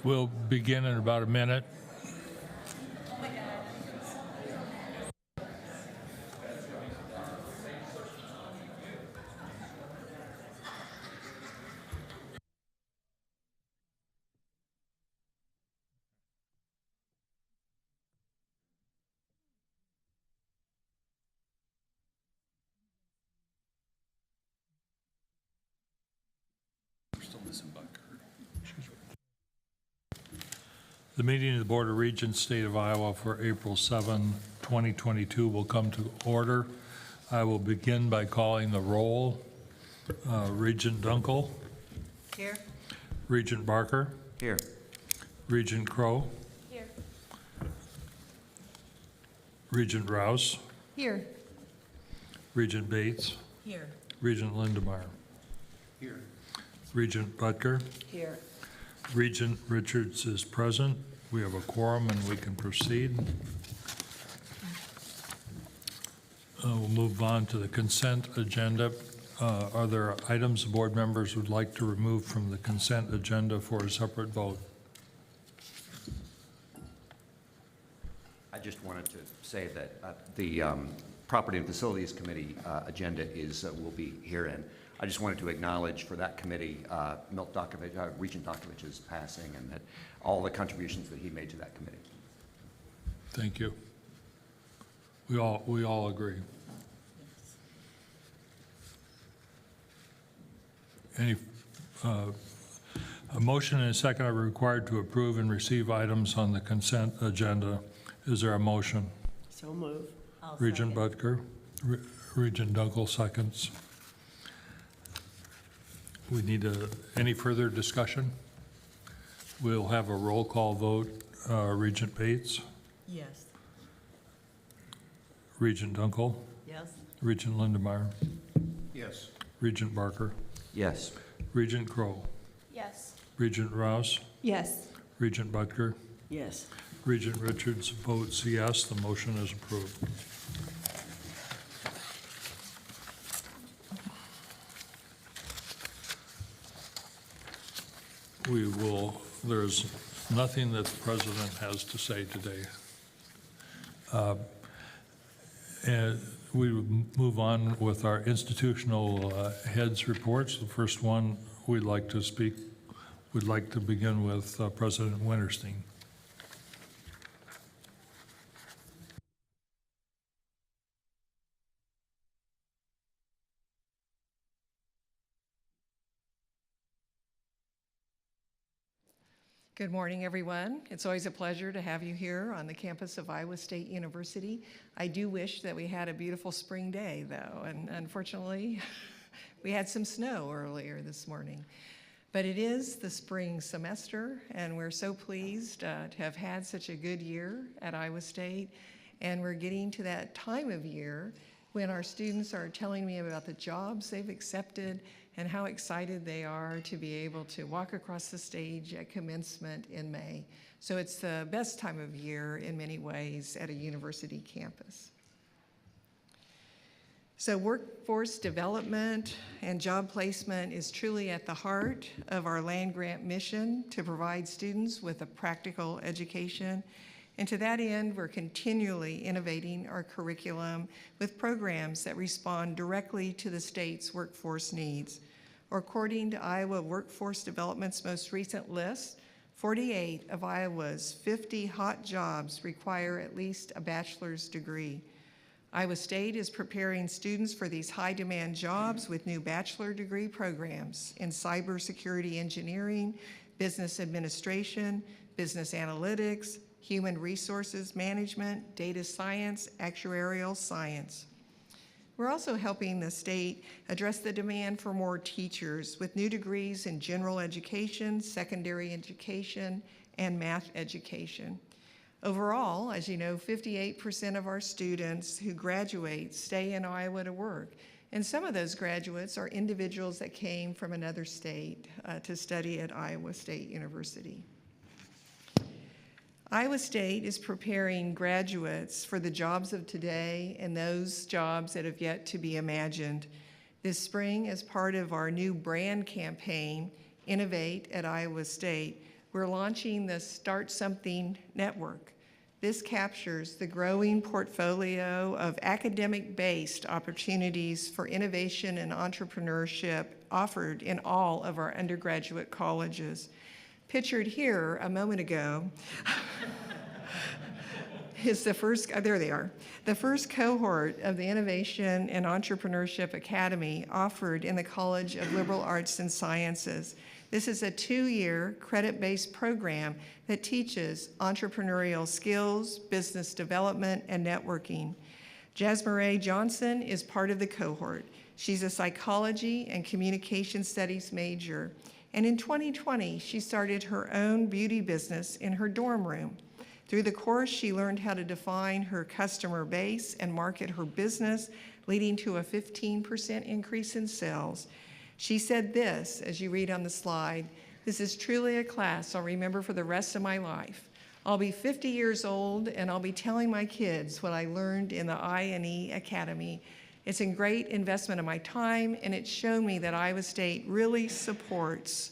We'll begin in about a minute. The meeting of the Board of Regents, State of Iowa for April 7, 2022 will come to order. I will begin by calling the roll. Regent Dunkel. Here. Regent Barker. Here. Regent Crow. Here. Regent Rouse. Here. Regent Bates. Here. Regent Lindemeyer. Here. Regent Butker. Here. Regent Richards is present. We have a quorum and we can proceed. We'll move on to the consent agenda. Are there items the board members would like to remove from the consent agenda for a separate vote? I just wanted to say that the Property and Facilities Committee agenda will be herein. I just wanted to acknowledge for that committee Regent Dokovich's passing and that all the contributions that he made to that committee. Thank you. We all agree. Any a motion and a second are required to approve and receive items on the consent agenda. Is there a motion? So move. Regent Butker, Regent Dunkel seconds. We need any further discussion? We'll have a roll call vote. Regent Bates? Yes. Regent Dunkel? Yes. Regent Lindemeyer? Yes. Regent Barker? Yes. Regent Crow? Yes. Regent Rouse? Yes. Regent Butker? Yes. Regent Richards votes yes. The motion is approved. There's nothing that the president has to say today. And we would move on with our institutional heads reports. The first one we'd like to begin with President Wintersteen. Good morning, everyone. It's always a pleasure to have you here on the campus of Iowa State University. I do wish that we had a beautiful spring day, though, and unfortunately, we had some snow earlier this morning. But it is the spring semester, and we're so pleased to have had such a good year at Iowa State, and we're getting to that time of year when our students are telling me about the jobs they've accepted and how excited they are to be able to walk across the stage at commencement in May. So it's the best time of year in many ways at a university campus. So workforce development and job placement is truly at the heart of our land-grant mission to provide students with a practical education. And to that end, we're continually innovating our curriculum with programs that respond directly to the state's workforce needs. According to Iowa Workforce Development's most recent list, 48 of Iowa's 50 hot jobs require at least a bachelor's degree. Iowa State is preparing students for these high-demand jobs with new bachelor degree programs in cybersecurity engineering, business administration, business analytics, human resources management, data science, actuarial science. We're also helping the state address the demand for more teachers with new degrees in general education, secondary education, and math education. Overall, as you know, 58% of our students who graduate stay in Iowa to work. And some of those graduates are individuals that came from another state to study at Iowa State University. Iowa State is preparing graduates for the jobs of today and those jobs that have yet to be imagined. This spring, as part of our new brand campaign, Innovate at Iowa State, we're launching the Start Something Network. This captures the growing portfolio of academic-based opportunities for innovation and entrepreneurship offered in all of our undergraduate colleges. Pictured here a moment ago is the first, there they are, the first cohort of the Innovation and Entrepreneurship Academy offered in the College of Liberal Arts and Sciences. This is a 2-year credit-based program that teaches entrepreneurial skills, business development, and networking. Jasmine Johnson is part of the cohort. She's a psychology and communication studies major. And in 2020, she started her own beauty business in her dorm room. Through the course, she learned how to define her customer base and market her business, leading to a 15% increase in sales. She said this, as you read on the slide, "This is truly a class I'll remember for the rest of my life. I'll be 50 years old and I'll be telling my kids what I learned in the I&E Academy. It's a great investment of my time, and it's shown me that Iowa State really supports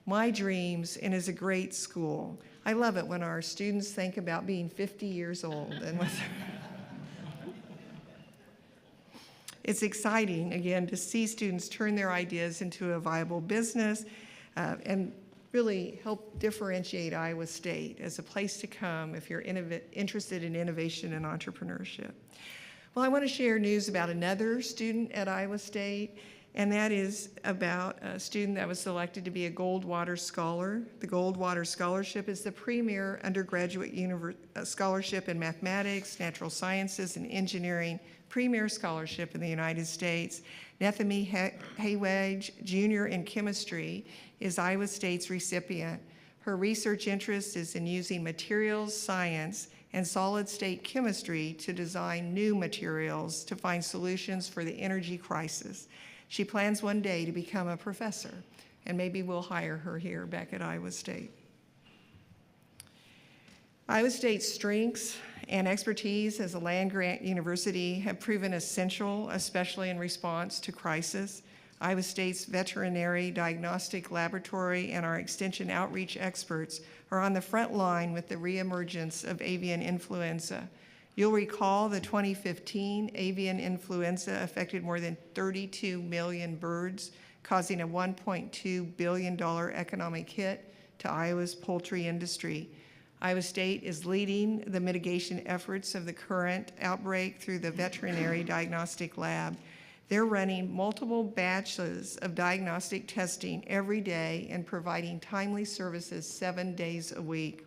my dreams and is a great school." I love it when our students think about being 50 years old. And it's exciting, again, to see students turn their ideas into a viable business and really help differentiate Iowa State as a place to come if you're interested in innovation and entrepreneurship. Well, I want to share news about another student at Iowa State, and that is about a student that was selected to be a Goldwater Scholar. The Goldwater Scholarship is the premier undergraduate scholarship in mathematics, natural sciences, and engineering, premier scholarship in the United States. Nethemy Haywage, Jr. in chemistry, is Iowa State's recipient. Her research interest is in using materials science and solid-state chemistry to design new materials to find solutions for the energy crisis. She plans one day to become a professor, and maybe we'll hire her here back at Iowa State. Iowa State's strengths and expertise as a land-grant university have proven essential, especially in response to crisis. Iowa State's veterinary diagnostic laboratory and our extension outreach experts are on the front line with the reemergence of avian influenza. You'll recall the 2015 avian influenza affected more than 32 million birds, causing a $1.2 billion economic hit to Iowa's poultry industry. Iowa State is leading the mitigation efforts of the current outbreak through the veterinary diagnostic lab. They're running multiple batches of diagnostic testing every day and providing timely services 7 days a week.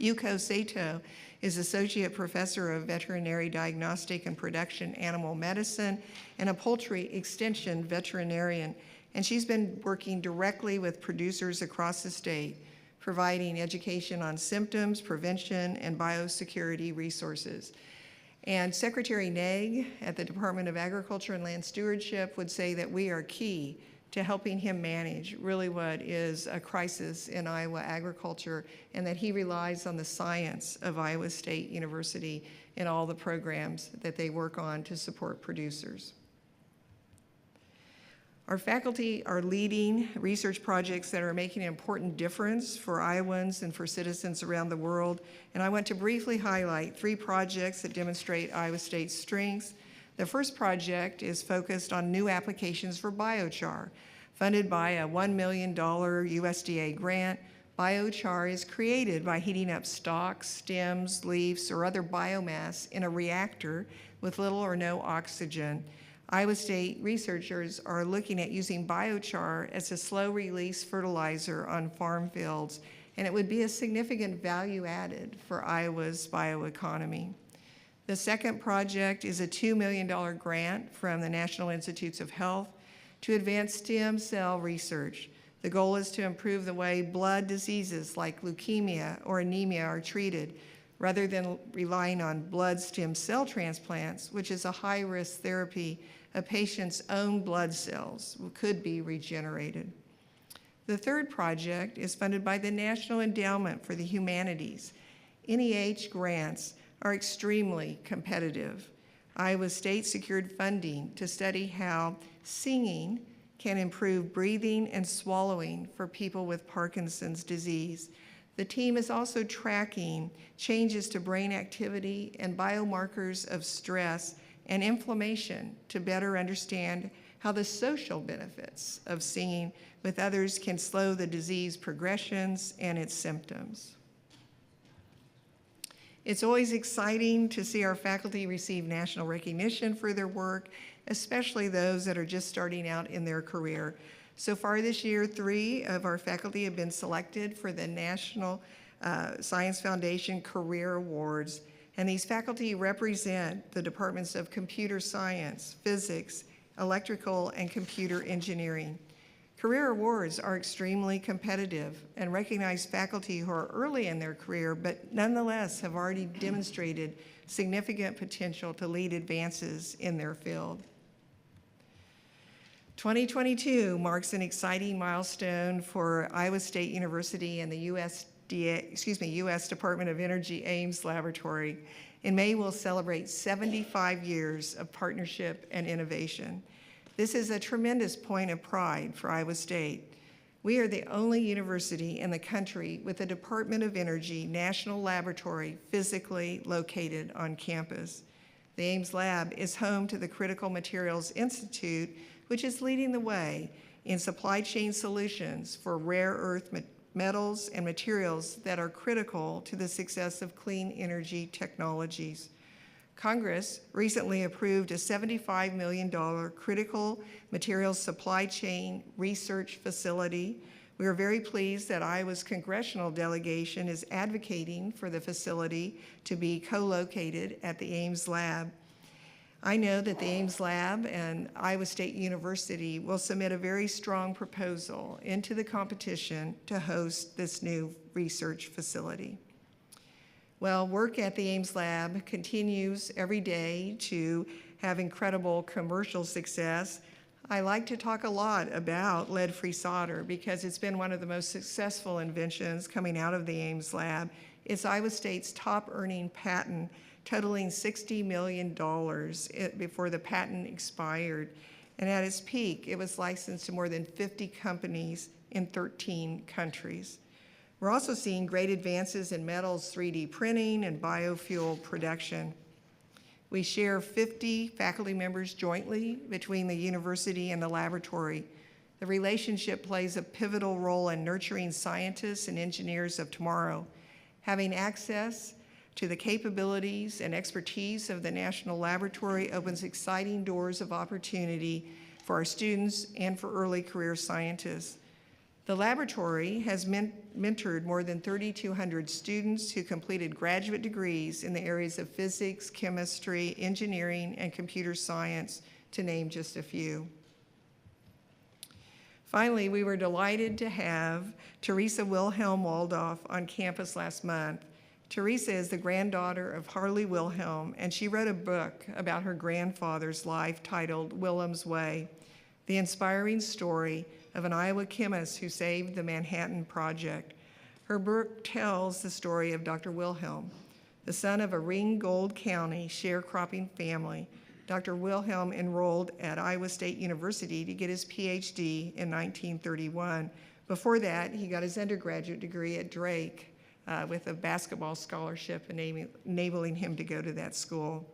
Yuko Sato is Associate Professor of Veterinary Diagnostic and Production Animal Medicine and a poultry extension veterinarian, and she's been working directly with producers across the state, providing education on symptoms, prevention, and biosecurity resources. And Secretary Naig at the Department of Agriculture and Land Stewardship would say that we are key to helping him manage really what is a crisis in Iowa agriculture, and that he relies on the science of Iowa State University in all the programs that they work on to support producers. Our faculty are leading research projects that are making an important difference for Iowans and for citizens around the world, and I want to briefly highlight 3 projects that demonstrate Iowa State's strengths. The first project is focused on new applications for biochar. Funded by a $1 million USDA grant, biochar is created by heating up stalks, stems, leaves, or other biomass in a reactor with little or no oxygen. Iowa State researchers are looking at using biochar as a slow-release fertilizer on farm fields, and it would be a significant value added for Iowa's bioeconomy. The second project is a $2 million grant from the National Institutes of Health to advance stem cell research. The goal is to improve the way blood diseases like leukemia or anemia are treated, rather than relying on blood stem cell transplants, which is a high-risk therapy. A patient's own blood cells could be regenerated. The third project is funded by the National Endowment for the Humanities. NEH grants are extremely competitive. Iowa State secured funding to study how singing can improve breathing and swallowing for people with Parkinson's disease. The team is also tracking changes to brain activity and biomarkers of stress and inflammation to better understand how the social benefits of singing with others can slow the disease progressions and its symptoms. It's always exciting to see our faculty receive national recognition for their work, especially those that are just starting out in their career. So far this year, 3 of our faculty have been selected for the National Science Foundation Career Awards, and these faculty represent the departments of computer science, physics, electrical, and computer engineering. Career awards are extremely competitive and recognize faculty who are early in their career, but nonetheless have already demonstrated significant potential to lead advances in their field. 2022 marks an exciting milestone for Iowa State University and the U.S. Department of Energy Ames Laboratory. In May, we'll celebrate 75 years of partnership and innovation. This is a tremendous point of pride for Iowa State. We are the only university in the country with a Department of Energy national laboratory physically located on campus. The Ames Lab is home to the Critical Materials Institute, which is leading the way in supply chain solutions for rare earth metals and materials that are critical to the success of clean energy technologies. Congress recently approved a $75 million critical materials supply chain research facility. We are very pleased that Iowa's congressional delegation is advocating for the facility to be co-located at the Ames Lab. I know that the Ames Lab and Iowa State University will submit a very strong proposal into the competition to host this new research facility. Well, work at the Ames Lab continues every day to have incredible commercial success. I like to talk a lot about lead-free solder because it's been one of the most successful inventions coming out of the Ames Lab. It's Iowa State's top-earning patent, totaling $60 million before the patent expired. And at its peak, it was licensed to more than 50 companies in 13 countries. We're also seeing great advances in metals 3D printing and biofuel production. We share 50 faculty members jointly between the university and the laboratory. The relationship plays a pivotal role in nurturing scientists and engineers of tomorrow. Having access to the capabilities and expertise of the National Laboratory opens exciting doors of opportunity for our students and for early career scientists. The laboratory has mentored more than 3,200 students who completed graduate degrees in the areas of physics, chemistry, engineering, and computer science, to name just a few. Finally, we were delighted to have Teresa Wilhelm Waldorf on campus last month. Teresa is the granddaughter of Harley Wilhelm, and she wrote a book about her grandfather's life titled Wilhelm's Way, the inspiring story of an Iowa chemist who saved the Manhattan Project. Her book tells the story of Dr. Wilhelm, the son of a Ringgold County sharecropping family. Dr. Wilhelm enrolled at Iowa State University to get his PhD in 1931. Before that, he got his undergraduate degree at Drake with a basketball scholarship enabling him to go to that school.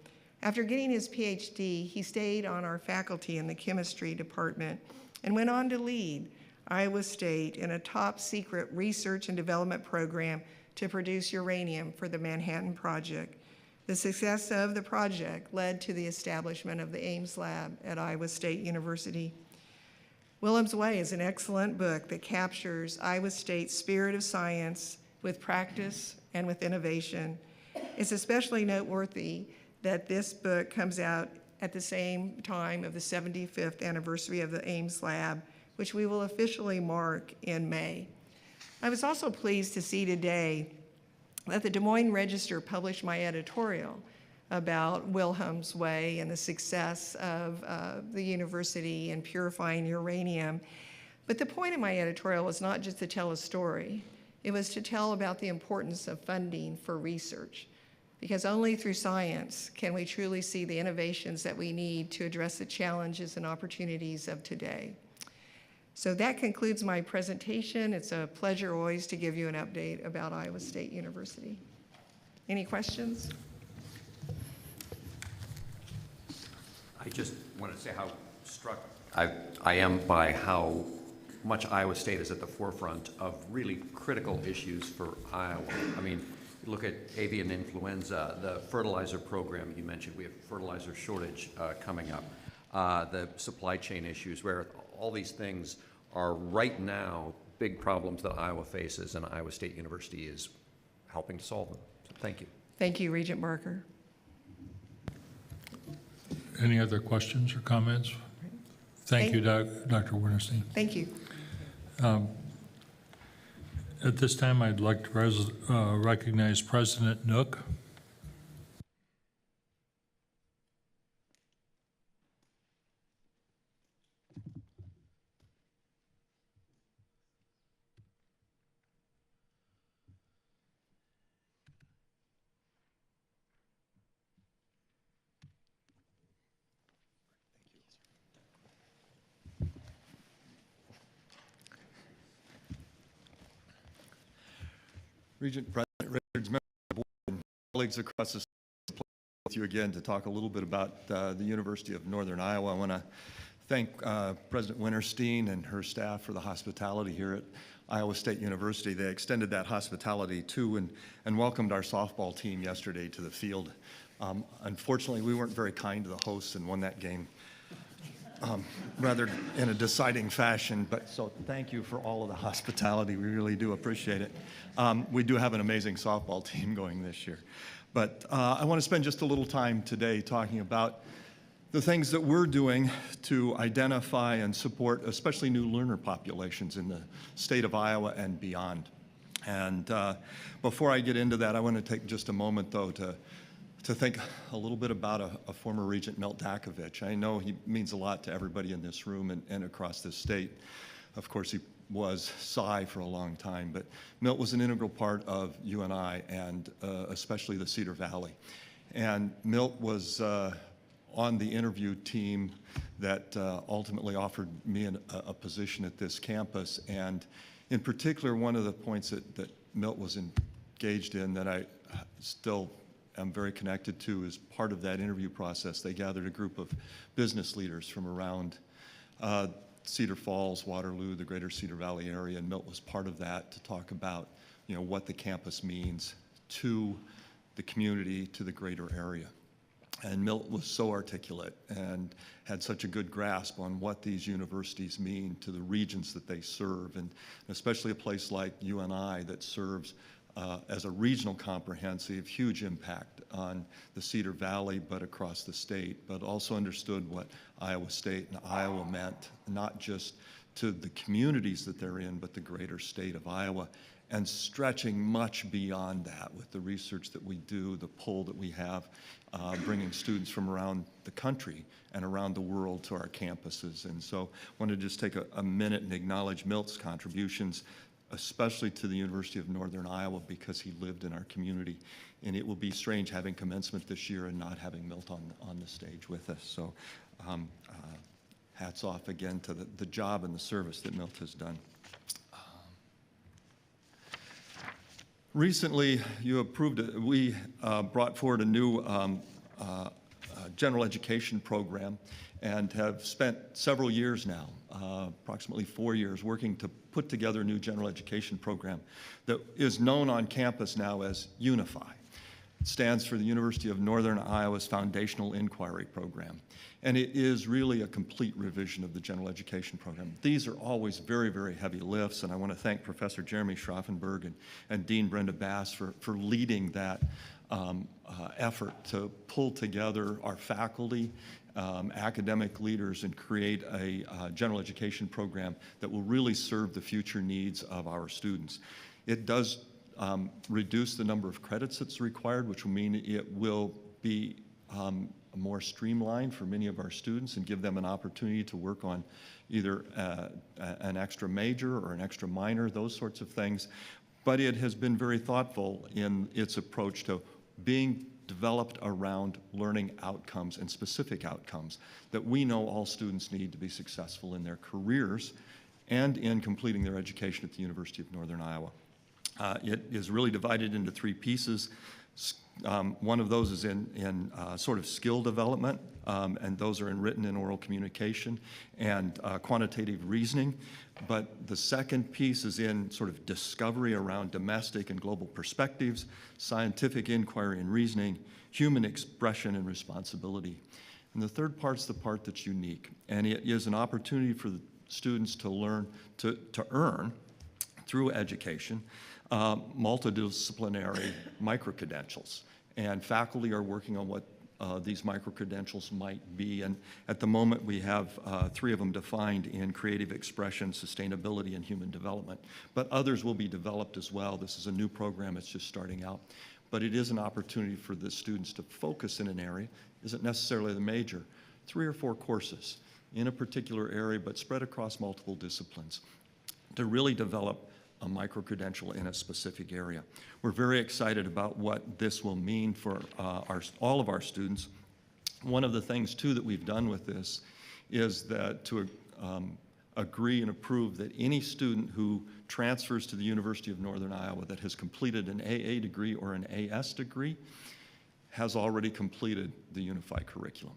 After getting his PhD, he stayed on our faculty in the chemistry department and went on to lead Iowa State in a top secret research and development program to produce uranium for the Manhattan Project. The success of the project led to the establishment of the Ames Lab at Iowa State University. Wilhelm's Way is an excellent book that captures Iowa State's spirit of science with practice and with innovation. It's especially noteworthy that this book comes out at the same time of the 75th anniversary of the Ames Lab, which we will officially mark in May. I was also pleased to see today that the Des Moines Register published my editorial about Wilhelm's Way and the success of the university in purifying uranium. But the point of my editorial was not just to tell a story. It was to tell about the importance of funding for research, because only through science can we truly see the innovations that we need to address the challenges and opportunities of today. So that concludes my presentation. It's a pleasure always to give you an update about Iowa State University. Any questions? I just wanted to say how struck I am by how much Iowa State is at the forefront of really critical issues for Iowa. I mean, you look at avian influenza, the fertilizer program you mentioned, we have fertilizer shortage coming up, the supply chain issues, where all these things are right now big problems that Iowa faces, and Iowa State University is helping to solve them. So thank you. Thank you, Regent Barker. Any other questions or comments? Thank you, Dr. Wintersteen. Thank you. At this time, I'd like to recognize President Nook. Regent President Richards, members of the board, and colleagues across the state, it's a pleasure with you again to talk a little bit about the University of Northern Iowa. I want to thank President Wintersteen and her staff for the hospitality here at Iowa State University. They extended that hospitality too and welcomed our softball team yesterday to the field. Unfortunately, we weren't very kind to the hosts and won that game. Rather in a deciding fashion, but so thank you for all of the hospitality. We really do appreciate it. We do have an amazing softball team going this year. But I want to spend just a little time today talking about the things that we're doing to identify and support especially new learner populations in the state of Iowa and beyond. And before I get into that, I want to take just a moment, though, to think a little bit about a former Regent, Milt Dakovich. I know he means a lot to everybody in this room and across this state. Of course, he was Psi for a long time, but Milt was an integral part of UNI and especially the Cedar Valley. And Milt was on the interview team that ultimately offered me a position at this campus. And in particular, one of the points that Milt was engaged in that I still am very connected to is part of that interview process. They gathered a group of business leaders from around Cedar Falls, Waterloo, the greater Cedar Valley area, and Milt was part of that to talk about, you know, what the campus means to the community, to the greater area. And Milt was so articulate and had such a good grasp on what these universities mean to the regions that they serve, and especially a place like UNI that serves as a regional comprehensive, huge impact on the Cedar Valley, but across the state, but also understood what Iowa State and Iowa meant, not just to the communities that they're in, but the greater state of Iowa, and stretching much beyond that with the research that we do, the pull that we have, bringing students from around the country and around the world to our campuses. And so I want to just take a minute and acknowledge Milt's contributions, especially to the University of Northern Iowa, because he lived in our community. And it will be strange having commencement this year and not having Milt on the stage with us. So hats off again to the job and the service that Milt has done. Recently, you approved we brought forward a new general education program and have spent several years now, approximately 4 years, working to put together a new general education program that is known on campus now as UNIFY. It stands for the University of Northern Iowa's Foundational Inquiry Program. And it is really a complete revision of the general education program. These are always very, very heavy lifts, and I want to thank Professor Jeremy Schraffenberg and Dean Brenda Bass for leading that effort to pull together our faculty, academic leaders, and create a general education program that will really serve the future needs of our students. It does reduce the number of credits that's required, which will mean it will be more streamlined for many of our students and give them an opportunity to work on either an extra major or an extra minor, those sorts of things. But it has been very thoughtful in its approach to being developed around learning outcomes and specific outcomes that we know all students need to be successful in their careers and in completing their education at the University of Northern Iowa. It is really divided into three pieces. One of those is in sort of skill development, and those are in written and oral communication and quantitative reasoning. But the second piece is in sort of discovery around domestic and global perspectives, scientific inquiry and reasoning, human expression and responsibility. And the third part's the part that's unique, and it is an opportunity for the students to learn, to earn through education, multidisciplinary micro-credentials. And faculty are working on what these micro-credentials might be. And at the moment, we have 3 of them defined in creative expression, sustainability, and human development. But others will be developed as well. This is a new program. It's just starting out. But it is an opportunity for the students to focus in an area. Isn't necessarily the major. 3 or 4 courses in a particular area, but spread across multiple disciplines to really develop a micro-credential in a specific area. We're very excited about what this will mean for all of our students. One of the things, too, that we've done with this is that to agree and approve that any student who transfers to the University of Northern Iowa that has completed an AA degree or an AS degree has already completed the unified curriculum.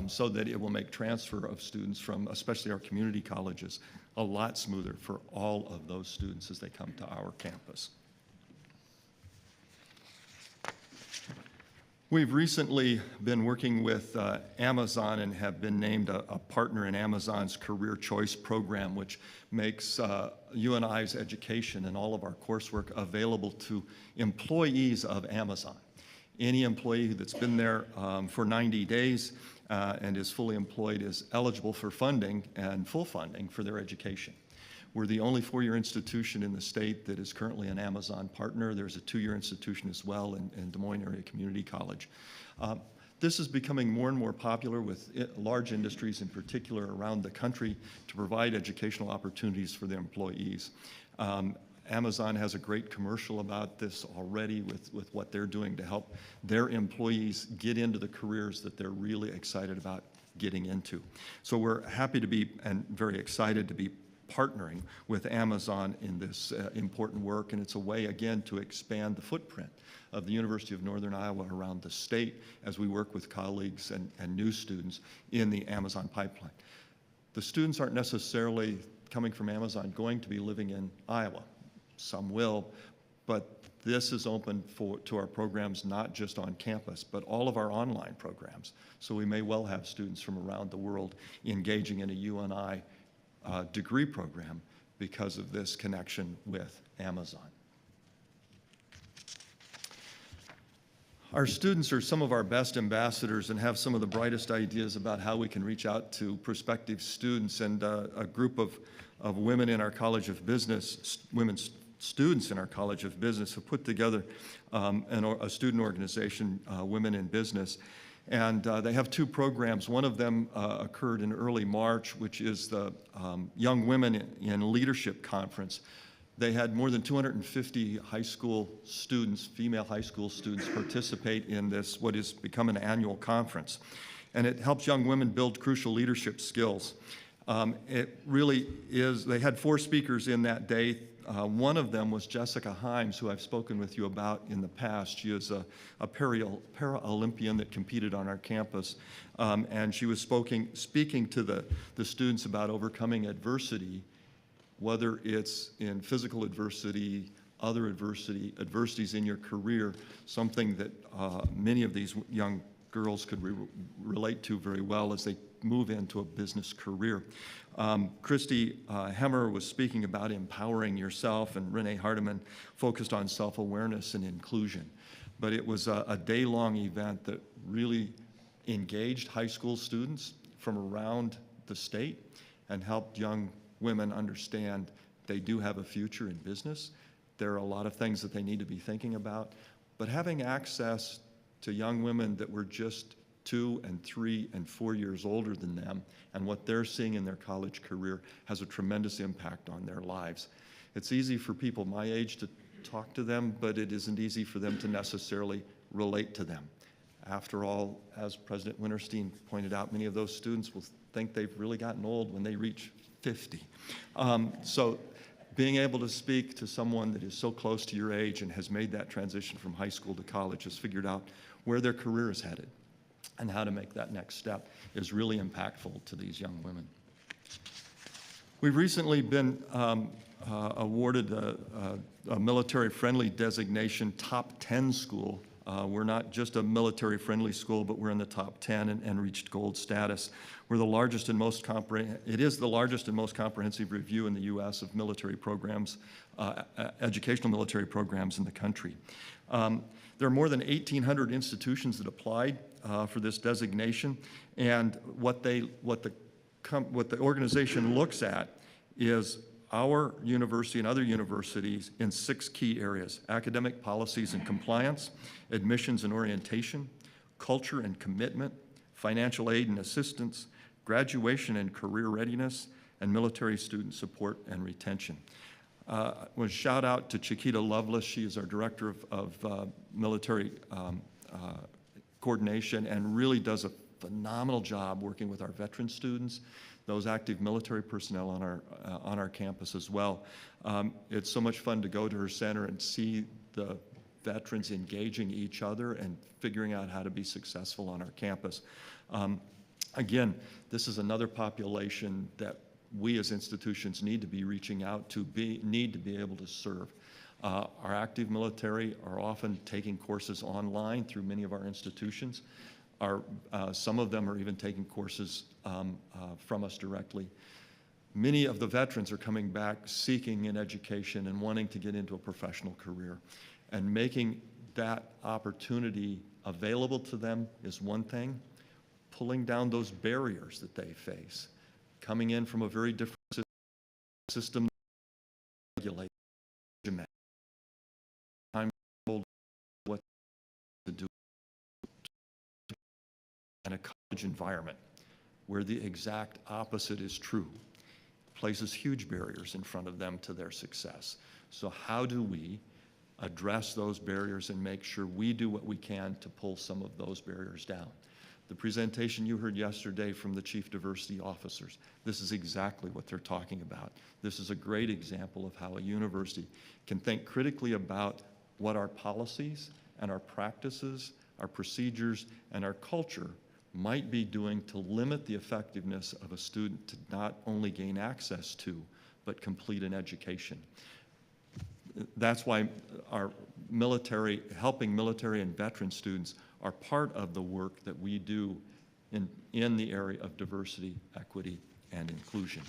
So that it will make transfer of students from, especially our community colleges, a lot smoother for all of those students as they come to our campus. We've recently been working with Amazon and have been named a partner in Amazon's Career Choice Program, which makes UNI's education and all of our coursework available to employees of Amazon. Any employee that's been there for 90 days and is fully employed is eligible for funding and full funding for their education. We're the only 4-year institution in the state that is currently an Amazon partner. There's a 2-year institution as well in Des Moines Area Community College. This is becoming more and more popular with large industries in particular around the country to provide educational opportunities for their employees. Amazon has a great commercial about this already with what they're doing to help their employees get into the careers that they're really excited about getting into. So we're happy to be and very excited to be partnering with Amazon in this important work, and it's a way, again, to expand the footprint of the University of Northern Iowa around the state as we work with colleagues and new students in the Amazon pipeline. The students aren't necessarily coming from Amazon going to be living in Iowa. Some will, but this is open to our programs not just on campus, but all of our online programs. So we may well have students from around the world engaging in a UNI degree program because of this connection with Amazon. Our students are some of our best ambassadors and have some of the brightest ideas about how we can reach out to prospective students, and a group of women in our College of Business, women's students in our College of Business have put together a student organization, Women in Business, and they have 2 programs. One of them occurred in early March, which is the Young Women in Leadership Conference. They had more than 250 high school students, female high school students, participate in this, what has become an annual conference. And it helps young women build crucial leadership skills. It really is, they had 4 speakers in that day. One of them was Jessica Himes, who I've spoken with you about in the past. She is a para-Olympian that competed on our campus, and she was speaking to the students about overcoming adversity, whether it's in physical adversity, other adversities in your career, something that many of these young girls could relate to very well as they move into a business career. Christy Hemmer was speaking about empowering yourself, and Renee Hardiman focused on self-awareness and inclusion. But it was a day-long event that really engaged high school students from around the state and helped young women understand they do have a future in business. There are a lot of things that they need to be thinking about, but having access to young women that were just 2 and 3 and 4 years older than them, and what they're seeing in their college career has a tremendous impact on their lives. It's easy for people my age to talk to them, but it isn't easy for them to necessarily relate to them. After all, as President Wintersteen pointed out, many of those students will think they've really gotten old when they reach 50. So being able to speak to someone that is so close to your age and has made that transition from high school to college, has figured out where their career is headed and how to make that next step is really impactful to these young women. We've recently been awarded a military-friendly designation, top 10 school. We're not just a military-friendly school, but we're in the top 10 and reached gold status. We're the largest and most it is the largest and most comprehensive review in the U.S. of military programs, educational military programs in the country. There are more than 1,800 institutions that applied for this designation, and what the organization looks at is our university and other universities in 6 key areas: academic policies and compliance, admissions and orientation, culture and commitment, financial aid and assistance, graduation and career readiness, and military student support and retention. Want to shout out to Chiquita Lovelace. She is our director of military coordination and really does a phenomenal job working with our veteran students, those active military personnel on our campus as well. It's so much fun to go to her center and see the veterans engaging each other and figuring out how to be successful on our campus. Again, this is another population that we as institutions need to be reaching out to, need to be able to serve. Our active military are often taking courses online through many of our institutions. Some of them are even taking courses from us directly. Many of the veterans are coming back seeking an education and wanting to get into a professional career. And making that opportunity available to them is one thing. Pulling down those barriers that they face, coming in from a very different system, regulate, time told what to do, and a college environment where the exact opposite is true places huge barriers in front of them to their success. So how do we address those barriers and make sure we do what we can to pull some of those barriers down? The presentation you heard yesterday from the Chief Diversity Officers, this is exactly what they're talking about. This is a great example of how a university can think critically about what our policies and our practices, our procedures, and our culture might be doing to limit the effectiveness of a student to not only gain access to, but complete an education. That's why our helping military and veteran students are part of the work that we do in the area of diversity, equity, and inclusion.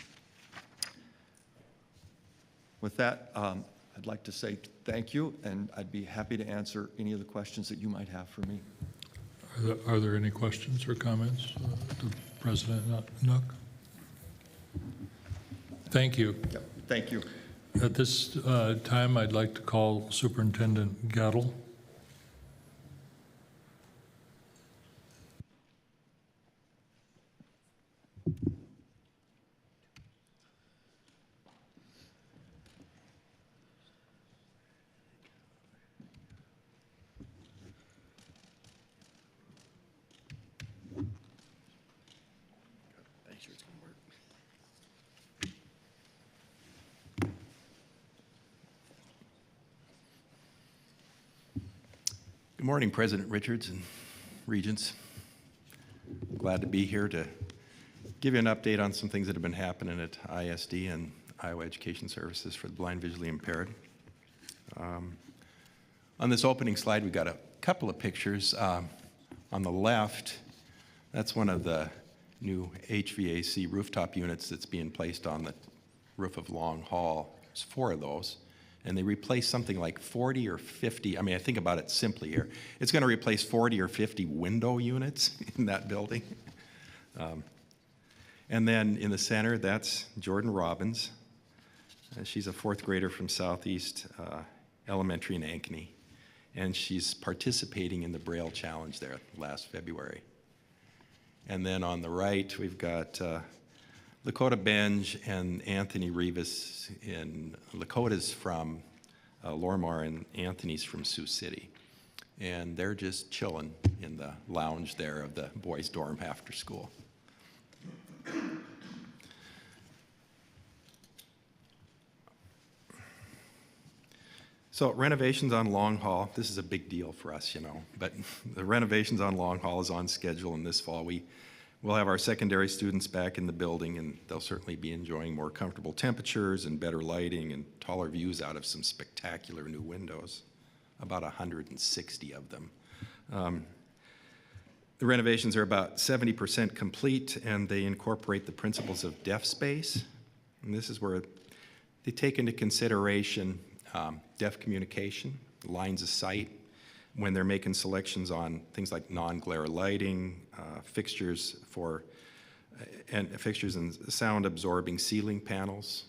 With that, I'd like to say thank you, and I'd be happy to answer any of the questions that you might have for me. Are there any questions or comments to President Nook? Thank you. Yep. Thank you. At this time, I'd like to call Superintendent Gettel. Good morning, President Richards and Regents. Glad to be here to give you an update on some things that have been happening at ISD and Iowa Education Services for the blind visually impaired. On this opening slide, we've got a couple of pictures. On the left, that's one of the new HVAC rooftop units that's being placed on the roof of Long Hall. There's 4 of those. And they replace something like 40 or 50, I mean, I think about it simply here. It's going to replace 40 or 50 window units in that building. And then in the center, that's Jordan Robbins. She's a 4th grader from Southeast Elementary in Ankeny. And she's participating in the Braille Challenge there last February. And then on the right, we've got Lakota Benj and Anthony Rivas. Lakota's from Lormar and Anthony's from Sioux City. And they're just chilling in the lounge there of the boys' dorm after school. So renovations on Long Hall, this is a big deal for us, you know, but the renovations on Long Hall is on schedule, and this fall we'll have our secondary students back in the building, and they'll certainly be enjoying more comfortable temperatures and better lighting and taller views out of some spectacular new windows, about 160 of them. The renovations are about 70% complete, and they incorporate the principles of deaf space. And this is where they take into consideration deaf communication, lines of sight, when they're making selections on things like non-glare lighting, fixtures and sound-absorbing ceiling panels.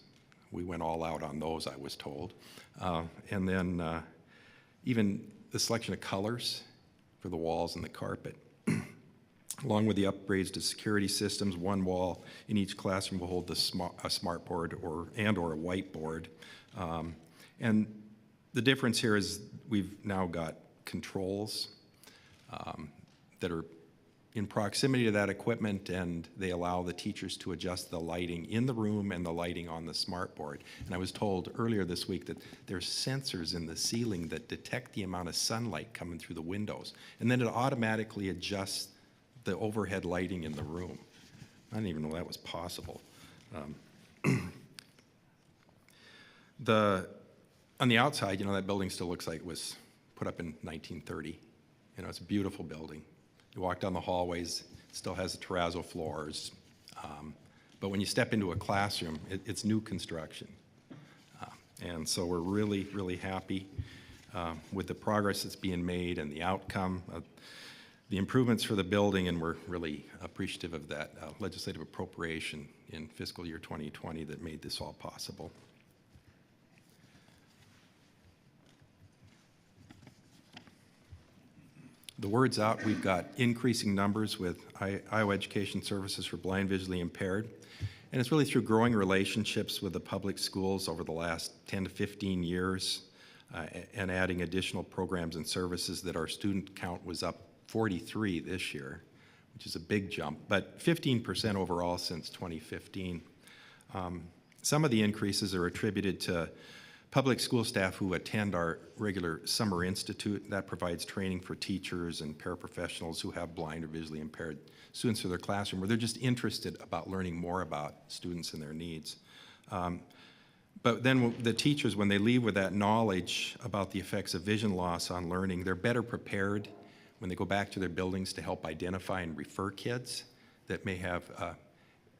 We went all out on those, I was told. And then even the selection of colors for the walls and the carpet. Along with the upgrades to security systems, one wall in each classroom will hold a smart board or a whiteboard. And the difference here is we've now got controls that are in proximity to that equipment, and they allow the teachers to adjust the lighting in the room and the lighting on the smart board. And I was told earlier this week that there's sensors in the ceiling that detect the amount of sunlight coming through the windows, and then it automatically adjusts the overhead lighting in the room. I didn't even know that was possible. On the outside, you know, that building still looks like it was put up in 1930. You know, it's a beautiful building. You walk down the hallways, it still has the terrazzo floors. But when you step into a classroom, it's new construction. And so we're really, really happy with the progress that's being made and the outcome of the improvements for the building, and we're really appreciative of that legislative appropriation in fiscal year 2020 that made this all possible. The word's out. We've got increasing numbers with Iowa Education Services for Blind Visually Impaired, and it's really through growing relationships with the public schools over the last 10 to 15 years and adding additional programs and services that our student count was up 43 this year, which is a big jump, but 15% overall since 2015. Some of the increases are attributed to public school staff who attend our regular summer institute. That provides training for teachers and paraprofessionals who have blind or visually impaired students for their classroom, where they're just interested about learning more about students and their needs. But then the teachers, when they leave with that knowledge about the effects of vision loss on learning, they're better prepared when they go back to their buildings to help identify and refer kids that may have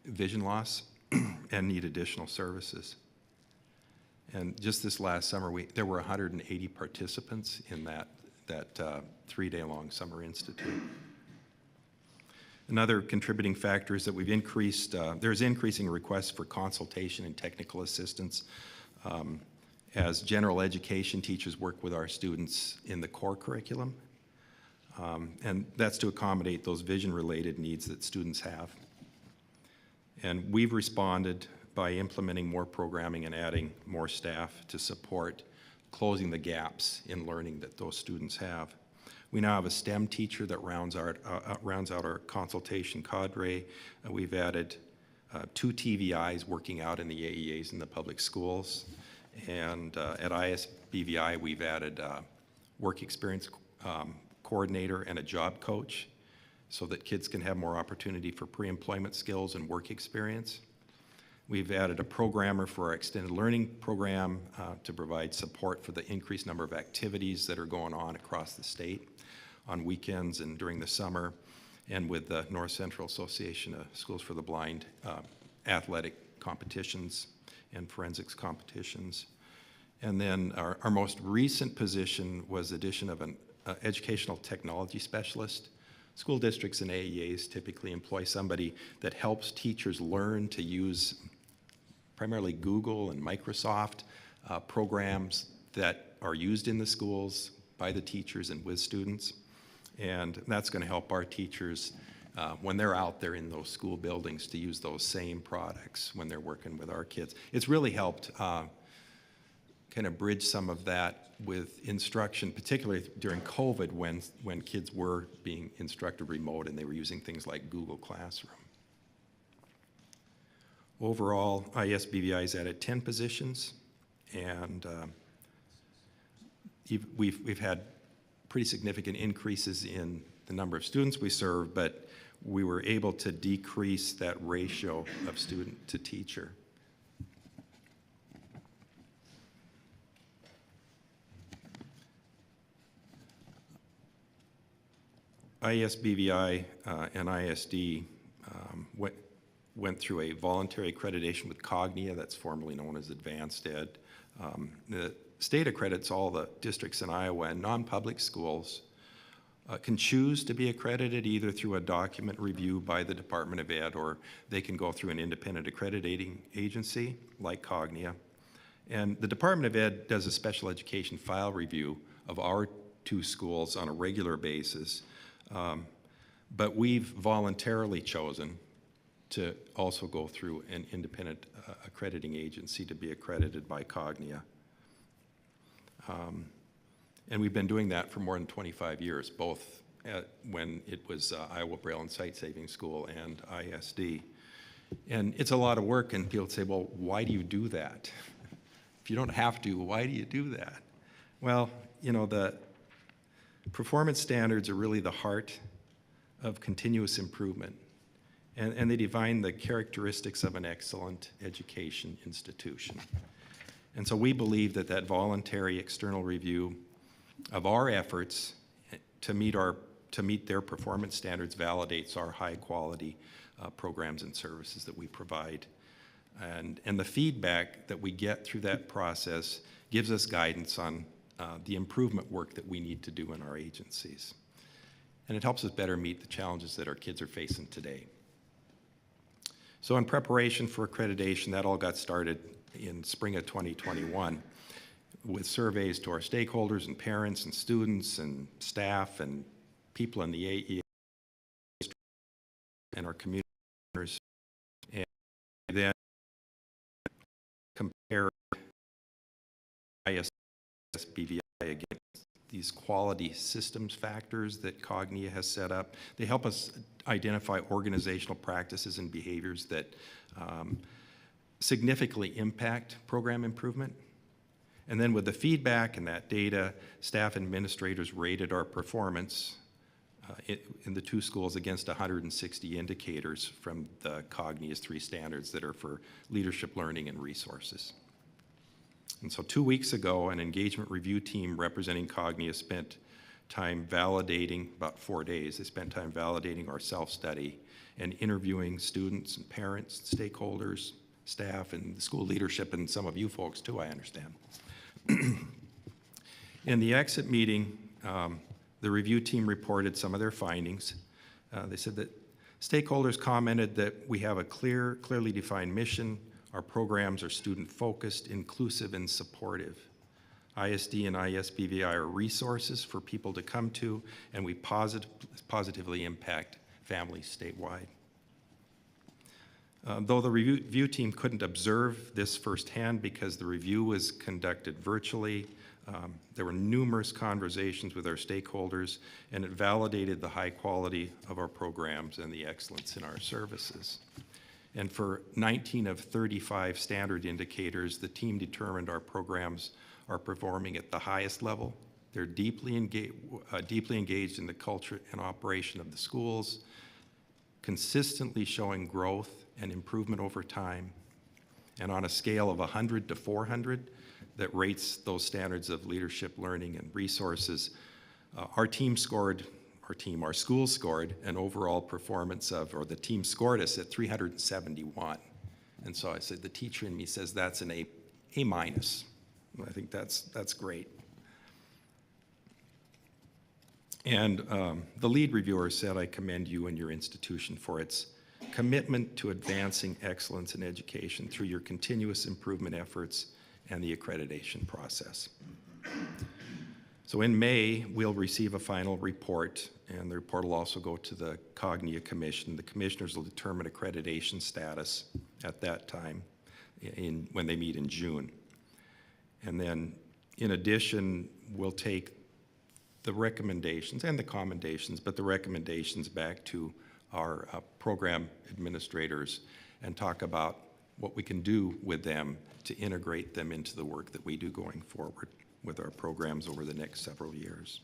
vision loss and need additional services. And just this last summer, there were 180 participants in that 3-day-long summer institute. Another contributing factor is that we've increased, there's increasing requests for consultation and technical assistance as general education teachers work with our students in the core curriculum. And that's to accommodate those vision-related needs that students have. And we've responded by implementing more programming and adding more staff to support closing the gaps in learning that those students have. We now have a STEM teacher that rounds out our consultation cadre. We've added 2 TVIs working out in the AEAs in the public schools. And at ISBVI, we've added work experience coordinator and a job coach so that kids can have more opportunity for pre-employment skills and work experience. We've added a programmer for our extended learning program to provide support for the increased number of activities that are going on across the state on weekends and during the summer, and with the North Central Association of Schools for the Blind athletic competitions and forensics competitions. And then our most recent position was addition of an educational technology specialist. School districts and AEAs typically employ somebody that helps teachers learn to use primarily Google and Microsoft programs that are used in the schools by the teachers and with students. And that's going to help our teachers when they're out there in those school buildings to use those same products when they're working with our kids. It's really helped kind of bridge some of that with instruction, particularly during COVID when kids were being instructed remote and they were using things like Google Classroom. Overall, ISBVI has added 10 positions, and we've had pretty significant increases in the number of students we serve, but we were able to decrease that ratio of student to teacher. ISBVI and ISD went through a voluntary accreditation with Cognia, that's formerly known as Advanced Ed. The state accredits all the districts in Iowa, and non-public schools can choose to be accredited either through a document review by the Department of Ed, or they can go through an independent accrediting agency like Cognia. And the Department of Ed does a special education file review of our two schools on a regular basis, but we've voluntarily chosen to also go through an independent accrediting agency to be accredited by Cognia. And we've been doing that for more than 25 years, both when it was Iowa Braille and Sight Saving School and ISD. And it's a lot of work, and people say, well, why do you do that? If you don't have to, why do you do that? Well, you know, the performance standards are really the heart of continuous improvement. And they define the characteristics of an excellent education institution. And so we believe that that voluntary external review of our efforts to meet their performance standards validates our high quality programs and services that we provide. And the feedback that we get through that process gives us guidance on the improvement work that we need to do in our agencies. And it helps us better meet the challenges that our kids are facing today. So in preparation for accreditation, that all got started in spring of 2021 with surveys to our stakeholders and parents and students and staff and people in the AE and our community partners. And then compare ISBVI against these quality systems factors that Cognia has set up. They help us identify organizational practices and behaviors that significantly impact program improvement. And then with the feedback and that data, staff and administrators rated our performance in the two schools against 160 indicators from the Cognia's 3 standards that are for leadership, learning, and resources. And so 2 weeks ago, an engagement review team representing Cognia spent time validating, about 4 days, they spent time validating our self-study and interviewing students and parents, stakeholders, staff, and the school leadership, and some of you folks too, I understand. In the exit meeting, the review team reported some of their findings. They said that stakeholders commented that we have a clearly defined mission. Our programs are student-focused, inclusive, and supportive. ISD and ISBVI are resources for people to come to, and we positively impact families statewide. Though the review team couldn't observe this firsthand because the review was conducted virtually, there were numerous conversations with our stakeholders, and it validated the high quality of our programs and the excellence in our services. And for 19 of 35 standard indicators, the team determined our programs are performing at the highest level. They're deeply engaged in the culture and operation of the schools, consistently showing growth and improvement over time. And on a scale of 100 to 400 that rates those standards of leadership, learning, and resources, our school scored an overall performance of, or the team scored us at 371. And so I said, the teacher in me says that's an A minus. I think that's great. And the lead reviewer said, I commend you and your institution for its commitment to advancing excellence in education through your continuous improvement efforts and the accreditation process. So in May, we'll receive a final report, and the report will also go to the Cognia Commission. The commissioners will determine accreditation status at that time when they meet in June. And then, in addition, we'll take the recommendations and the commendations, but the recommendations back to our program administrators and talk about what we can do with them to integrate them into the work that we do going forward. with our programs over the next several years.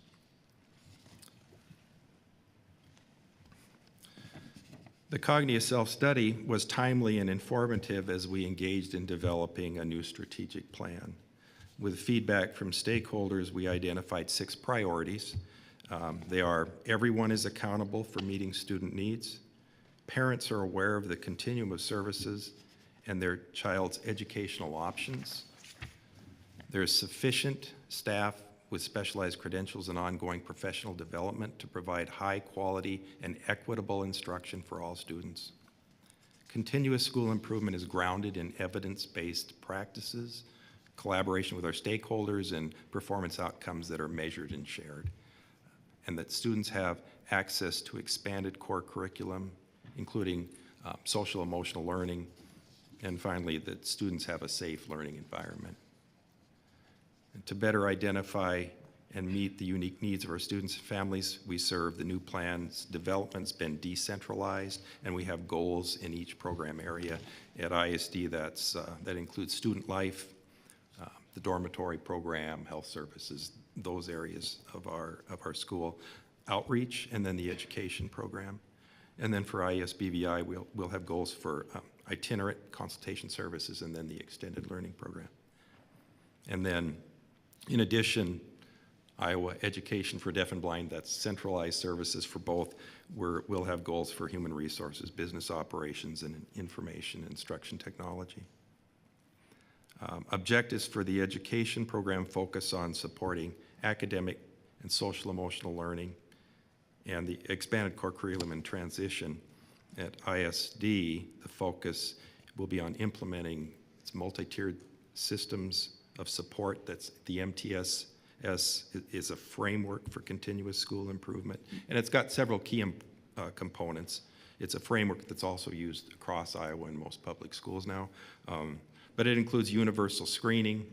The cognitive self-study was timely and informative as we engaged in developing a new strategic plan. With feedback from stakeholders, we identified 6 priorities. They are: everyone is accountable for meeting student needs, parents are aware of the continuum of services and their child's educational options, there's sufficient staff with specialized credentials and ongoing professional development to provide high quality and equitable instruction for all students. Continuous school improvement is grounded in evidence-based practices, collaboration with our stakeholders, and performance outcomes that are measured and shared. And that students have access to expanded core curriculum, including social emotional learning, and finally, that students have a safe learning environment. And to better identify and meet the unique needs of our students and families we serve, the new plan's development's been decentralized, and we have goals in each program area. At ISD, that includes student life, the dormitory program, health services, those areas of our school, outreach, and then the education program. And then for ISBVI, we'll have goals for itinerant consultation services and then the extended learning program. And then, in addition, Iowa Education for Deaf and Blind, that's centralized services for both. We'll have goals for human resources, business operations, and information instruction technology. Objectives for the education program focus on supporting academic and social emotional learning, and the expanded core curriculum and transition. At ISD, the focus will be on implementing its multi-tiered systems of support. That's the MTSS is a framework for continuous school improvement, and it's got several key components. It's a framework that's also used across Iowa in most public schools now, but it includes universal screening,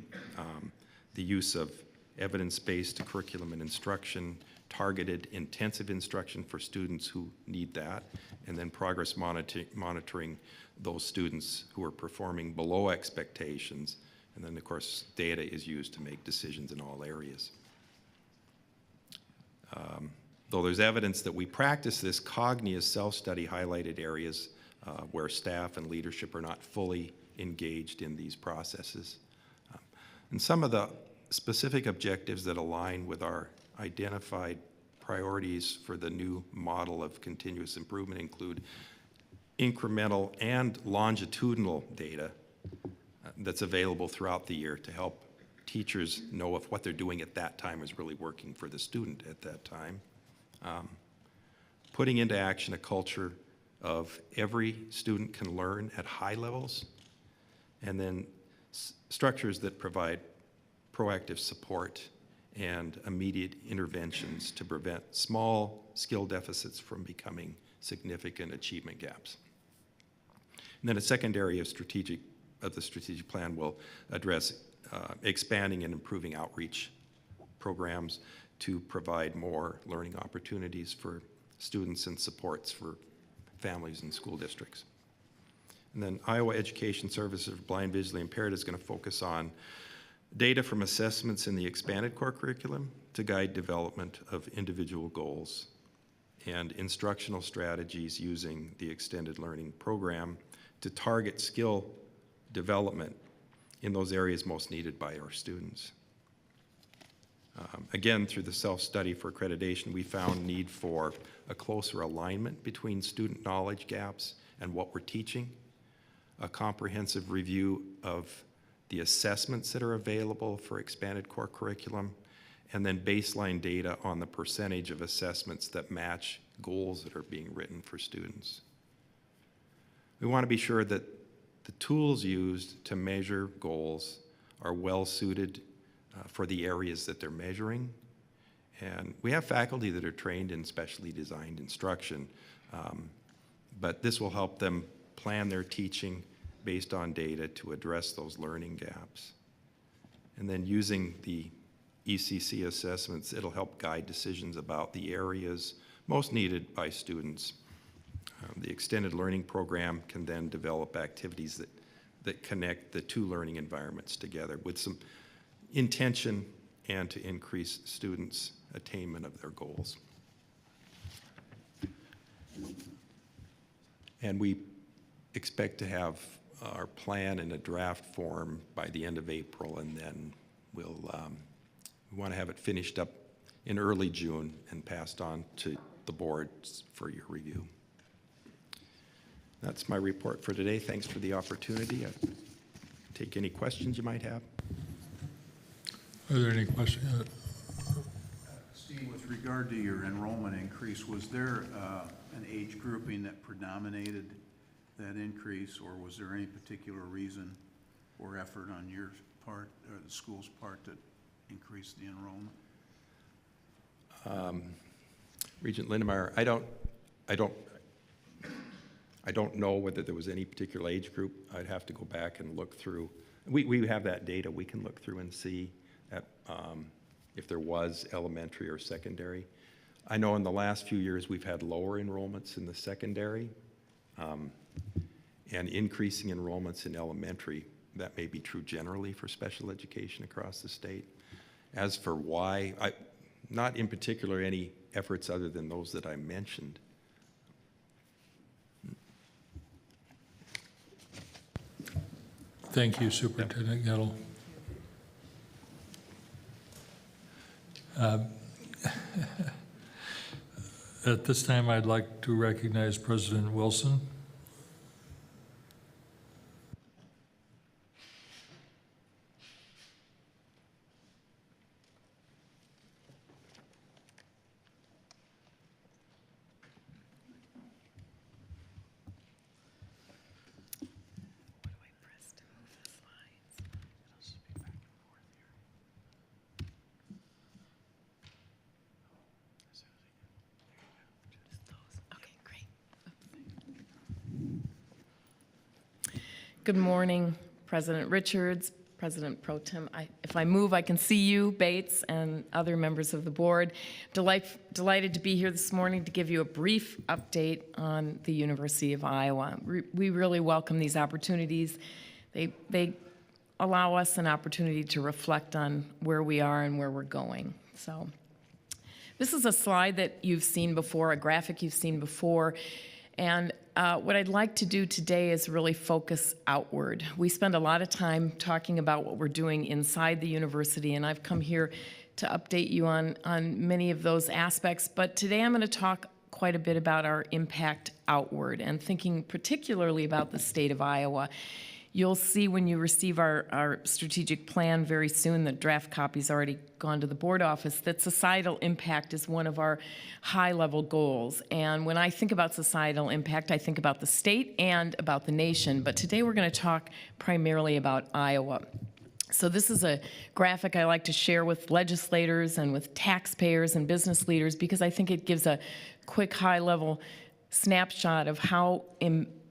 the use of evidence-based curriculum and instruction, targeted intensive instruction for students who need that, and then progress monitoring those students who are performing below expectations. And then, of course, data is used to make decisions in all areas. Though there's evidence that we practice this, cognitive self-study highlighted areas where staff and leadership are not fully engaged in these processes. And some of the specific objectives that align with our identified priorities for the new model of continuous improvement include incremental and longitudinal data that's available throughout the year to help teachers know if what they're doing at that time is really working for the student at that time. Putting into action a culture of every student can learn at high levels, and then structures that provide proactive support and immediate interventions to prevent small skill deficits from becoming significant achievement gaps. And then a second area of the strategic plan will address expanding and improving outreach programs to provide more learning opportunities for students and supports for families and school districts. And then Iowa Education Services for Blind, Visually Impaired is going to focus on data from assessments in the expanded core curriculum to guide development of individual goals, and instructional strategies using the extended learning program to target skill development in those areas most needed by our students. Again, through the self-study for accreditation, we found need for a closer alignment between student knowledge gaps and what we're teaching, a comprehensive review of the assessments that are available for expanded core curriculum, and then baseline data on the percentage of assessments that match goals that are being written for students. We want to be sure that the tools used to measure goals are well suited for the areas that they're measuring. And we have faculty that are trained in specially designed instruction, but this will help them plan their teaching based on data to address those learning gaps. And then using the ECC assessments, it'll help guide decisions about the areas most needed by students. The extended learning program can then develop activities that connect the two learning environments together with some intention and to increase students' attainment of their goals. And we expect to have our plan in a draft form by the end of April, and then we want to have it finished up in early June and passed on to the boards for your review. That's my report for today. Thanks for the opportunity. I'll take any questions you might have. Are there any questions? Steve, with regard to your enrollment increase, was there an age grouping that predominated that increase, or was there any particular reason or effort on your part, or the school's part, to increase the enrollment? Regent Lindemeyer, I don't know whether there was any particular age group. I'd have to go back and look through. We have that data. We can look through and see if there was elementary or secondary. I know in the last few years we've had lower enrollments in the secondary and increasing enrollments in elementary. That may be true generally for special education across the state. As for why, not in particular any efforts other than those that I mentioned. Thank you, Superintendent Gettel. At this time, I'd like to recognize President Wilson. Good morning, President Richards, President Pro Tem. If I move, I can see you, Bates, and other members of the board. Delighted to be here this morning to give you a brief update on the University of Iowa. We really welcome these opportunities. They allow us an opportunity to reflect on where we are and where we're going. So this is a slide that you've seen before, a graphic you've seen before. And what I'd like to do today is really focus outward. We spend a lot of time talking about what we're doing inside the university, and I've come here to update you on many of those aspects. But today I'm going to talk quite a bit about our impact outward and thinking particularly about the state of Iowa. You'll see when you receive our strategic plan very soon, the draft copy's already gone to the board office, that societal impact is one of our high-level goals. And when I think about societal impact, I think about the state and about the nation. But today we're going to talk primarily about Iowa. So this is a graphic I like to share with legislators and with taxpayers and business leaders because I think it gives a quick high-level snapshot of how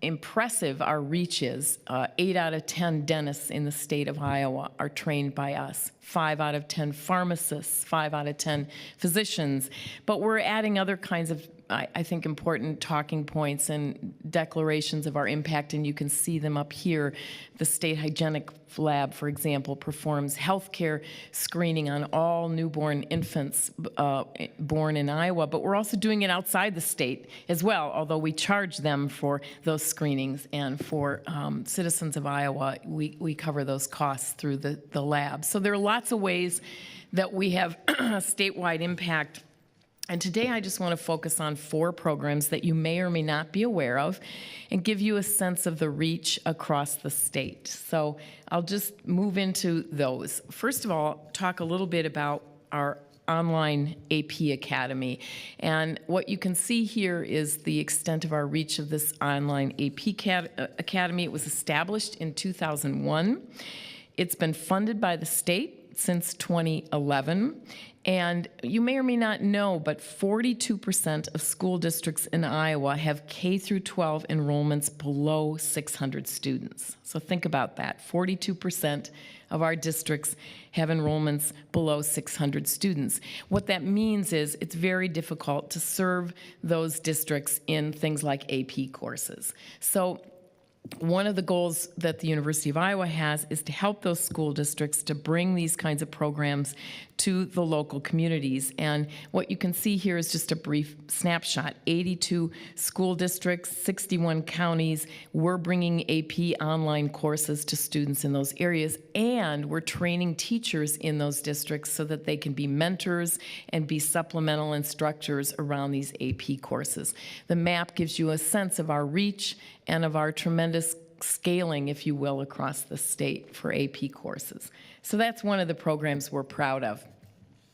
impressive our reach is. 8 out of 10 dentists in the state of Iowa are trained by us. 5 out of 10 pharmacists, 5 out of 10 physicians. But we're adding other kinds of, I think, important talking points and declarations of our impact, and you can see them up here. The State Hygienic Lab, for example, performs healthcare screening on all newborn infants born in Iowa, but we're also doing it outside the state as well, although we charge them for those screenings, and for citizens of Iowa, we cover those costs through the lab. So there are lots of ways that we have statewide impact. And today I just want to focus on 4 programs that you may or may not be aware of and give you a sense of the reach across the state. So I'll just move into those. First of all, talk a little bit about our online AP Academy. And what you can see here is the extent of our reach of this online AP Academy. It was established in 2001. It's been funded by the state since 2011. And you may or may not know, but 42% of school districts in Iowa have K through 12 enrollments below 600 students. So think about that. 42% of our districts have enrollments below 600 students. What that means is it's very difficult to serve those districts in things like AP courses. So one of the goals that the University of Iowa has is to help those school districts to bring these kinds of programs to the local communities. And what you can see here is just a brief snapshot. 82 school districts, 61 counties. We're bringing AP online courses to students in those areas, and we're training teachers in those districts so that they can be mentors and be supplemental instructors around these AP courses. The map gives you a sense of our reach and of our tremendous scaling, if you will, across the state for AP courses. So that's one of the programs we're proud of.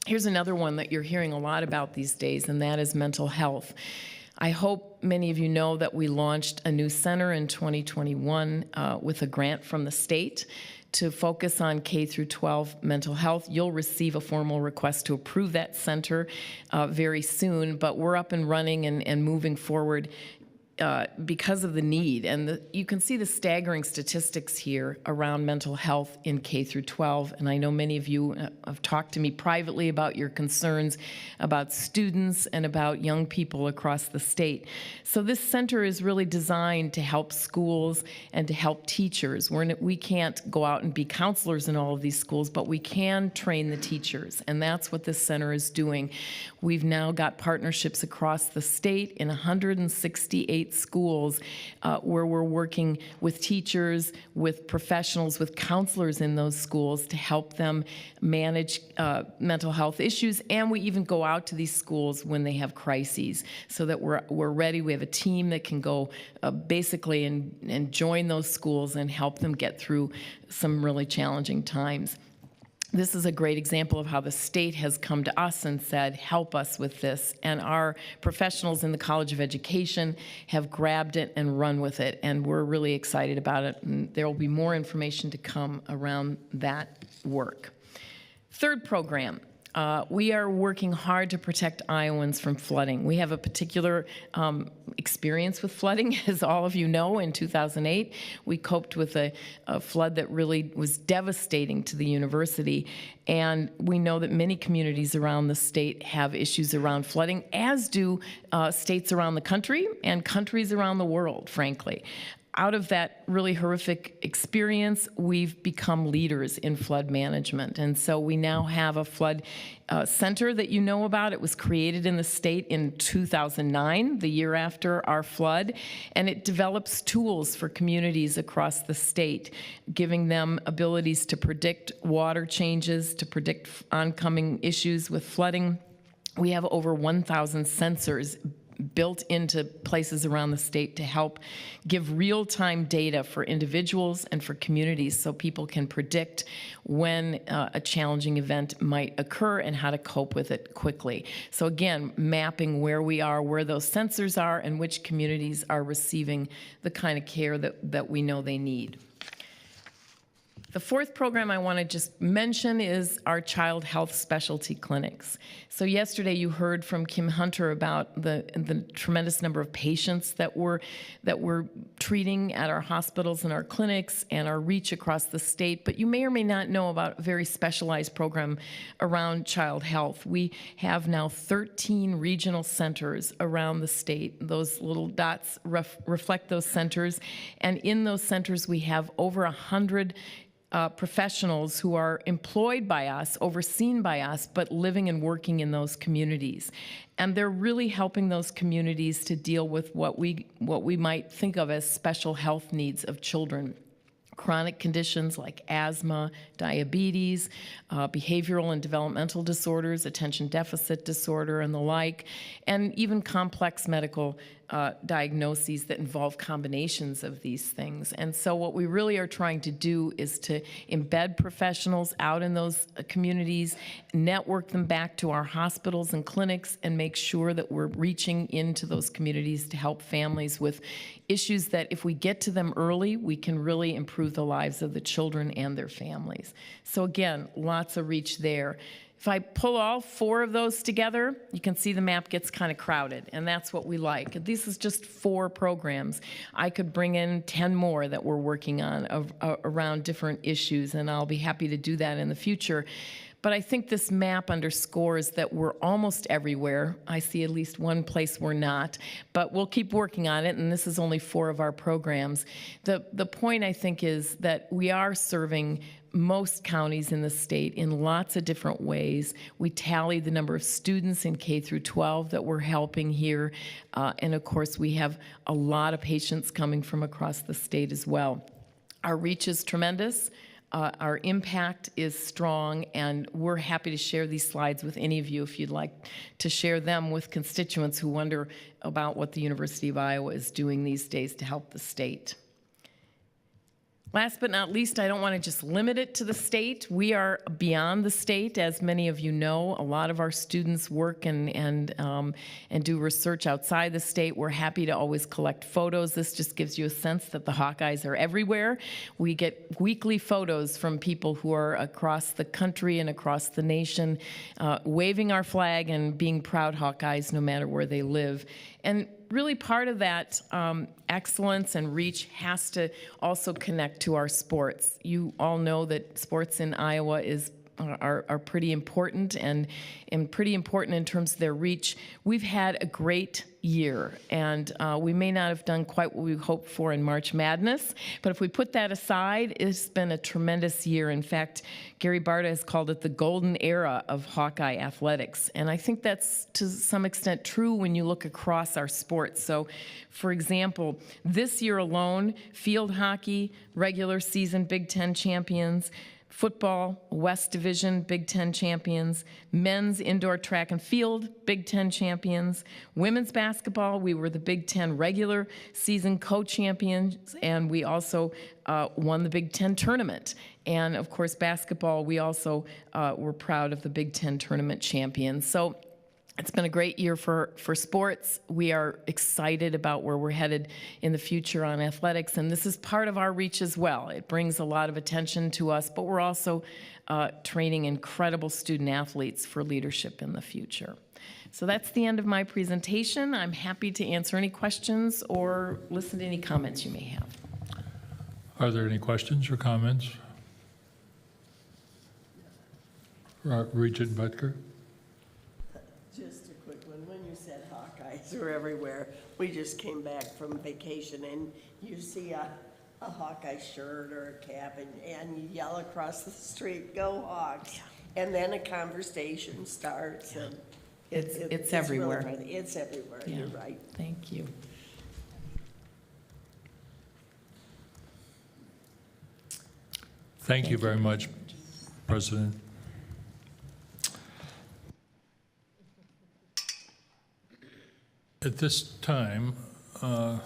Here's another one that you're hearing a lot about these days, and that is mental health. I hope many of you know that we launched a new center in 2021 with a grant from the state to focus on K through 12 mental health. You'll receive a formal request to approve that center very soon, but we're up and running and moving forward because of the need. And you can see the staggering statistics here around mental health in K through 12. And I know many of you have talked to me privately about your concerns about students and about young people across the state. So this center is really designed to help schools and to help teachers. We can't go out and be counselors in all of these schools, but we can train the teachers. And that's what this center is doing. We've now got partnerships across the state in 168 schools where we're working with teachers, with professionals, with counselors in those schools to help them manage mental health issues. And we even go out to these schools when they have crises so that we're ready. We have a team that can go basically and join those schools and help them get through some really challenging times. This is a great example of how the state has come to us and said, help us with this. And our professionals in the College of Education have grabbed it and run with it. And we're really excited about it. And there will be more information to come around that work. Third program. We are working hard to protect Iowans from flooding. We have a particular experience with flooding, as all of you know. In 2008, we coped with a flood that really was devastating to the university. And we know that many communities around the state have issues around flooding, as do states around the country and countries around the world, frankly. Out of that really horrific experience, we've become leaders in flood management. And so we now have a flood center that you know about. It was created in the state in 2009, the year after our flood. And it develops tools for communities across the state, giving them abilities to predict water changes, to predict oncoming issues with flooding. We have over 1,000 sensors built into places around the state to help give real-time data for individuals and for communities so people can predict when a challenging event might occur and how to cope with it quickly. So again, mapping where we are, where those sensors are, and which communities are receiving the kind of care that we know they need. The fourth program I want to just mention is our child health specialty clinics. So yesterday you heard from Kim Hunter about the tremendous number of patients that we're treating at our hospitals and our clinics and our reach across the state. But you may or may not know about a very specialized program around child health. We have now 13 regional centers around the state. Those little dots reflect those centers. And in those centers we have over 100 professionals who are employed by us, overseen by us, but living and working in those communities. And they're really helping those communities to deal with what we might think of as special health needs of children. Chronic conditions like asthma, diabetes, behavioral and developmental disorders, attention deficit disorder, and the like, and even complex medical diagnoses that involve combinations of these things. And so what we really are trying to do is to embed professionals out in those communities, network them back to our hospitals and clinics, and make sure that we're reaching into those communities to help families with issues that if we get to them early, we can really improve the lives of the children and their families. So again, lots of reach there. If I pull all 4 of those together, you can see the map gets kind of crowded, and that's what we like. This is just 4 programs. I could bring in 10 more that we're working on around different issues, and I'll be happy to do that in the future. But I think this map underscores that we're almost everywhere. I see at least one place we're not, but we'll keep working on it, and this is only 4 of our programs. The point, I think, is that we are serving most counties in the state in lots of different ways. We tally the number of students in K through 12 that we're helping here, and of course we have a lot of patients coming from across the state as well. Our reach is tremendous. Our impact is strong, and we're happy to share these slides with any of you if you'd like to share them with constituents who wonder about what the University of Iowa is doing these days to help the state. Last but not least, I don't want to just limit it to the state. We are beyond the state, as many of you know. A lot of our students work and do research outside the state. We're happy to always collect photos. This just gives you a sense that the Hawkeyes are everywhere. We get weekly photos from people who are across the country and across the nation, waving our flag and being proud Hawkeyes no matter where they live. And really part of that excellence and reach has to also connect to our sports. You all know that sports in Iowa are pretty important and pretty important in terms of their reach. We've had a great year, and we may not have done quite what we hoped for in March Madness, but if we put that aside, it's been a tremendous year. In fact, Gary Barta has called it the golden era of Hawkeye athletics, and I think that's to some extent true when you look across our sports. So, for example, this year alone, field hockey, regular season Big Ten champions, football, West Division, Big Ten champions, men's indoor track and field, Big Ten champions, women's basketball, we were the Big Ten regular season co-champions, and we also won the Big Ten tournament. And of course, basketball, we also were proud of the Big Ten tournament champions. So it's been a great year for sports. We are excited about where we're headed in the future on athletics, and this is part of our reach as well. It brings a lot of attention to us, but we're also training incredible student athletes for leadership in the future. So that's the end of my presentation. I'm happy to answer any questions or listen to any comments you may have. Are there any questions or comments? Regent Butker? Just a quick one. When you said Hawkeyes are everywhere, we just came back from vacation and you see a Hawkeye shirt or a cap and you yell across the street, "Go Hawks!" And then a conversation starts. And It's everywhere. Really, it's everywhere. Yeah. You're right. Thank you. Thank you very much, President. At this time, how are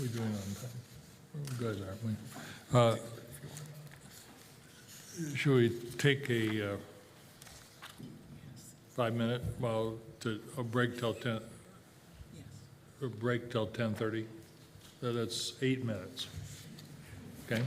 we doing on time? We're good, aren't we? Should we take a 5-minute, a break till 10? A break till 10:30? That's 8 minutes. Okay?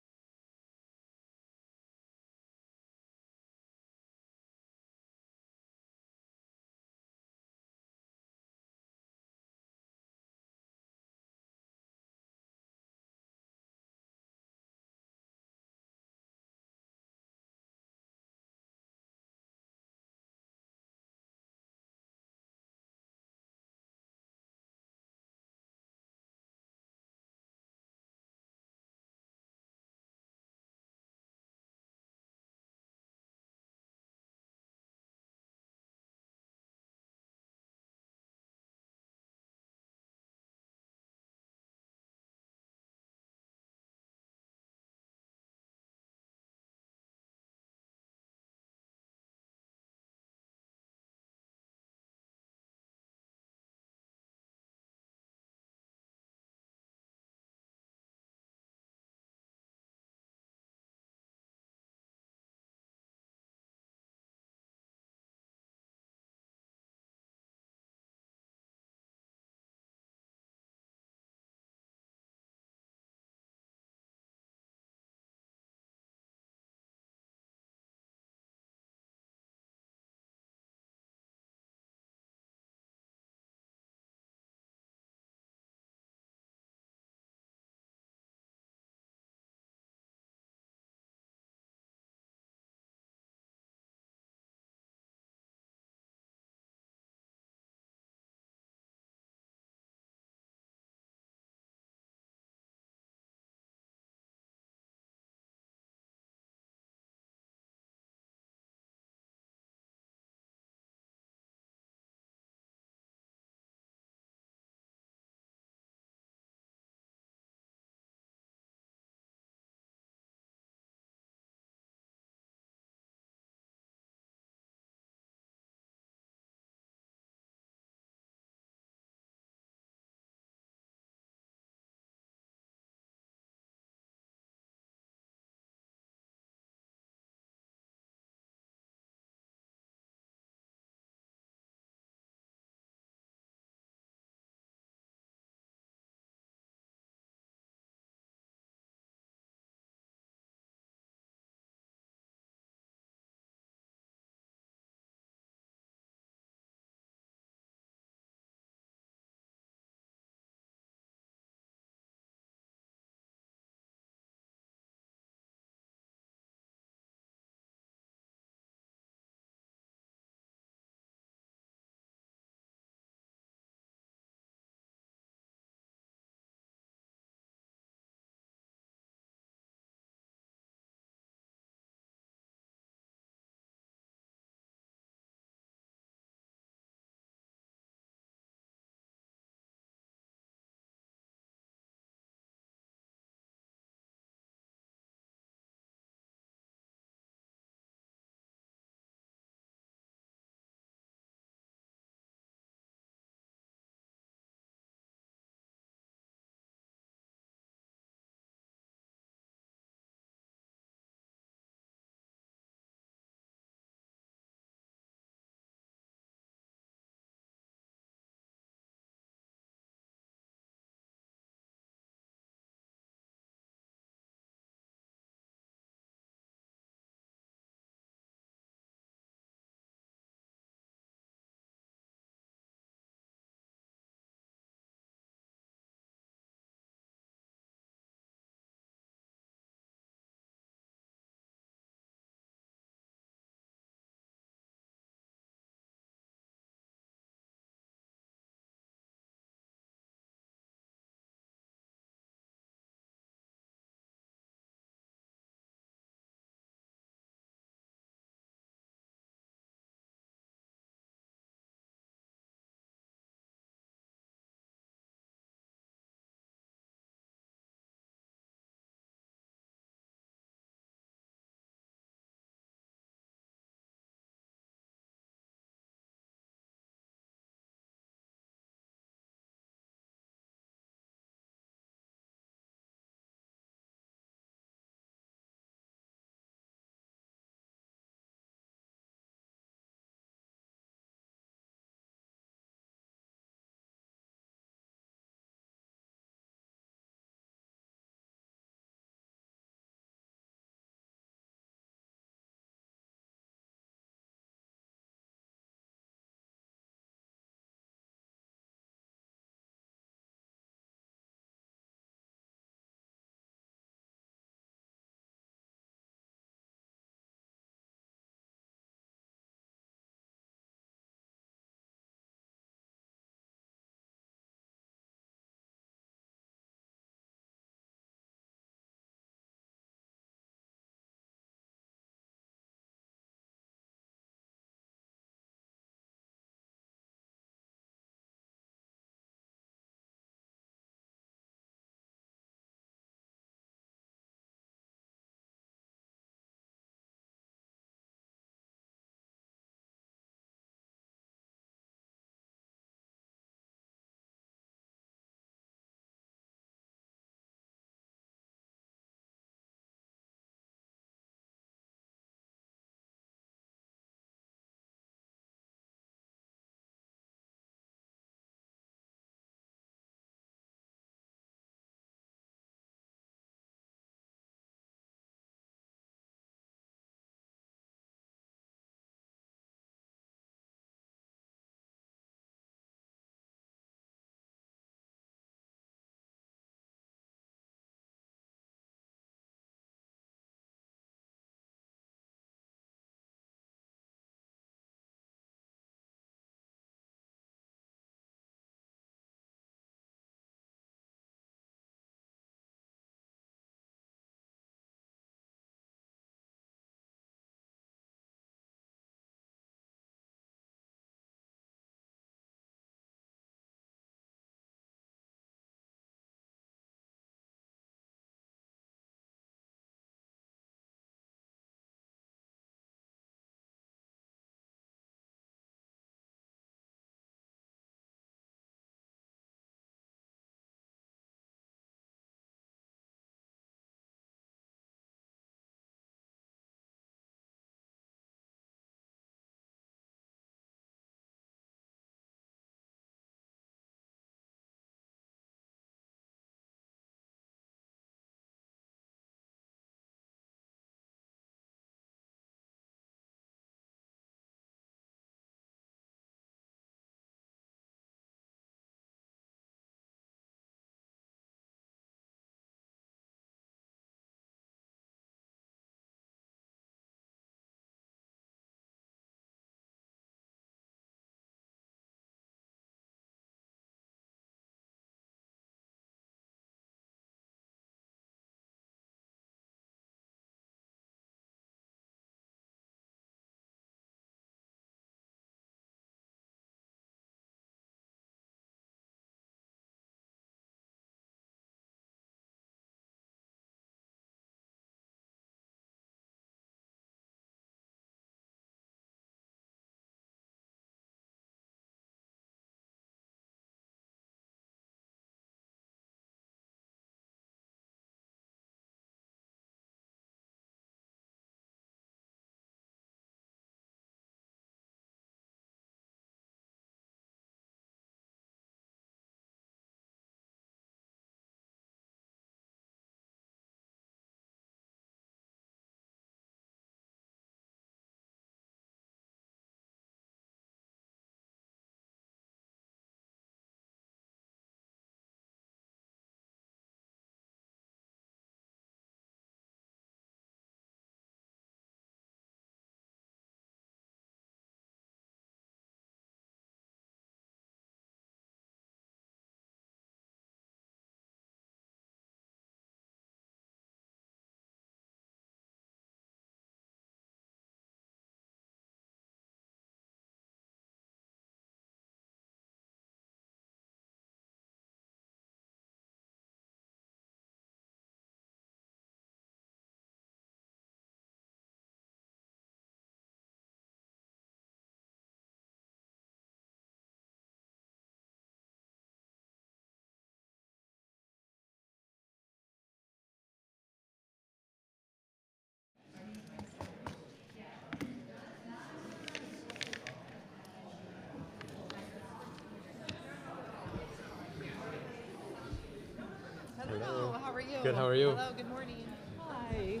Good, how are you? Hello, good morning. Hi.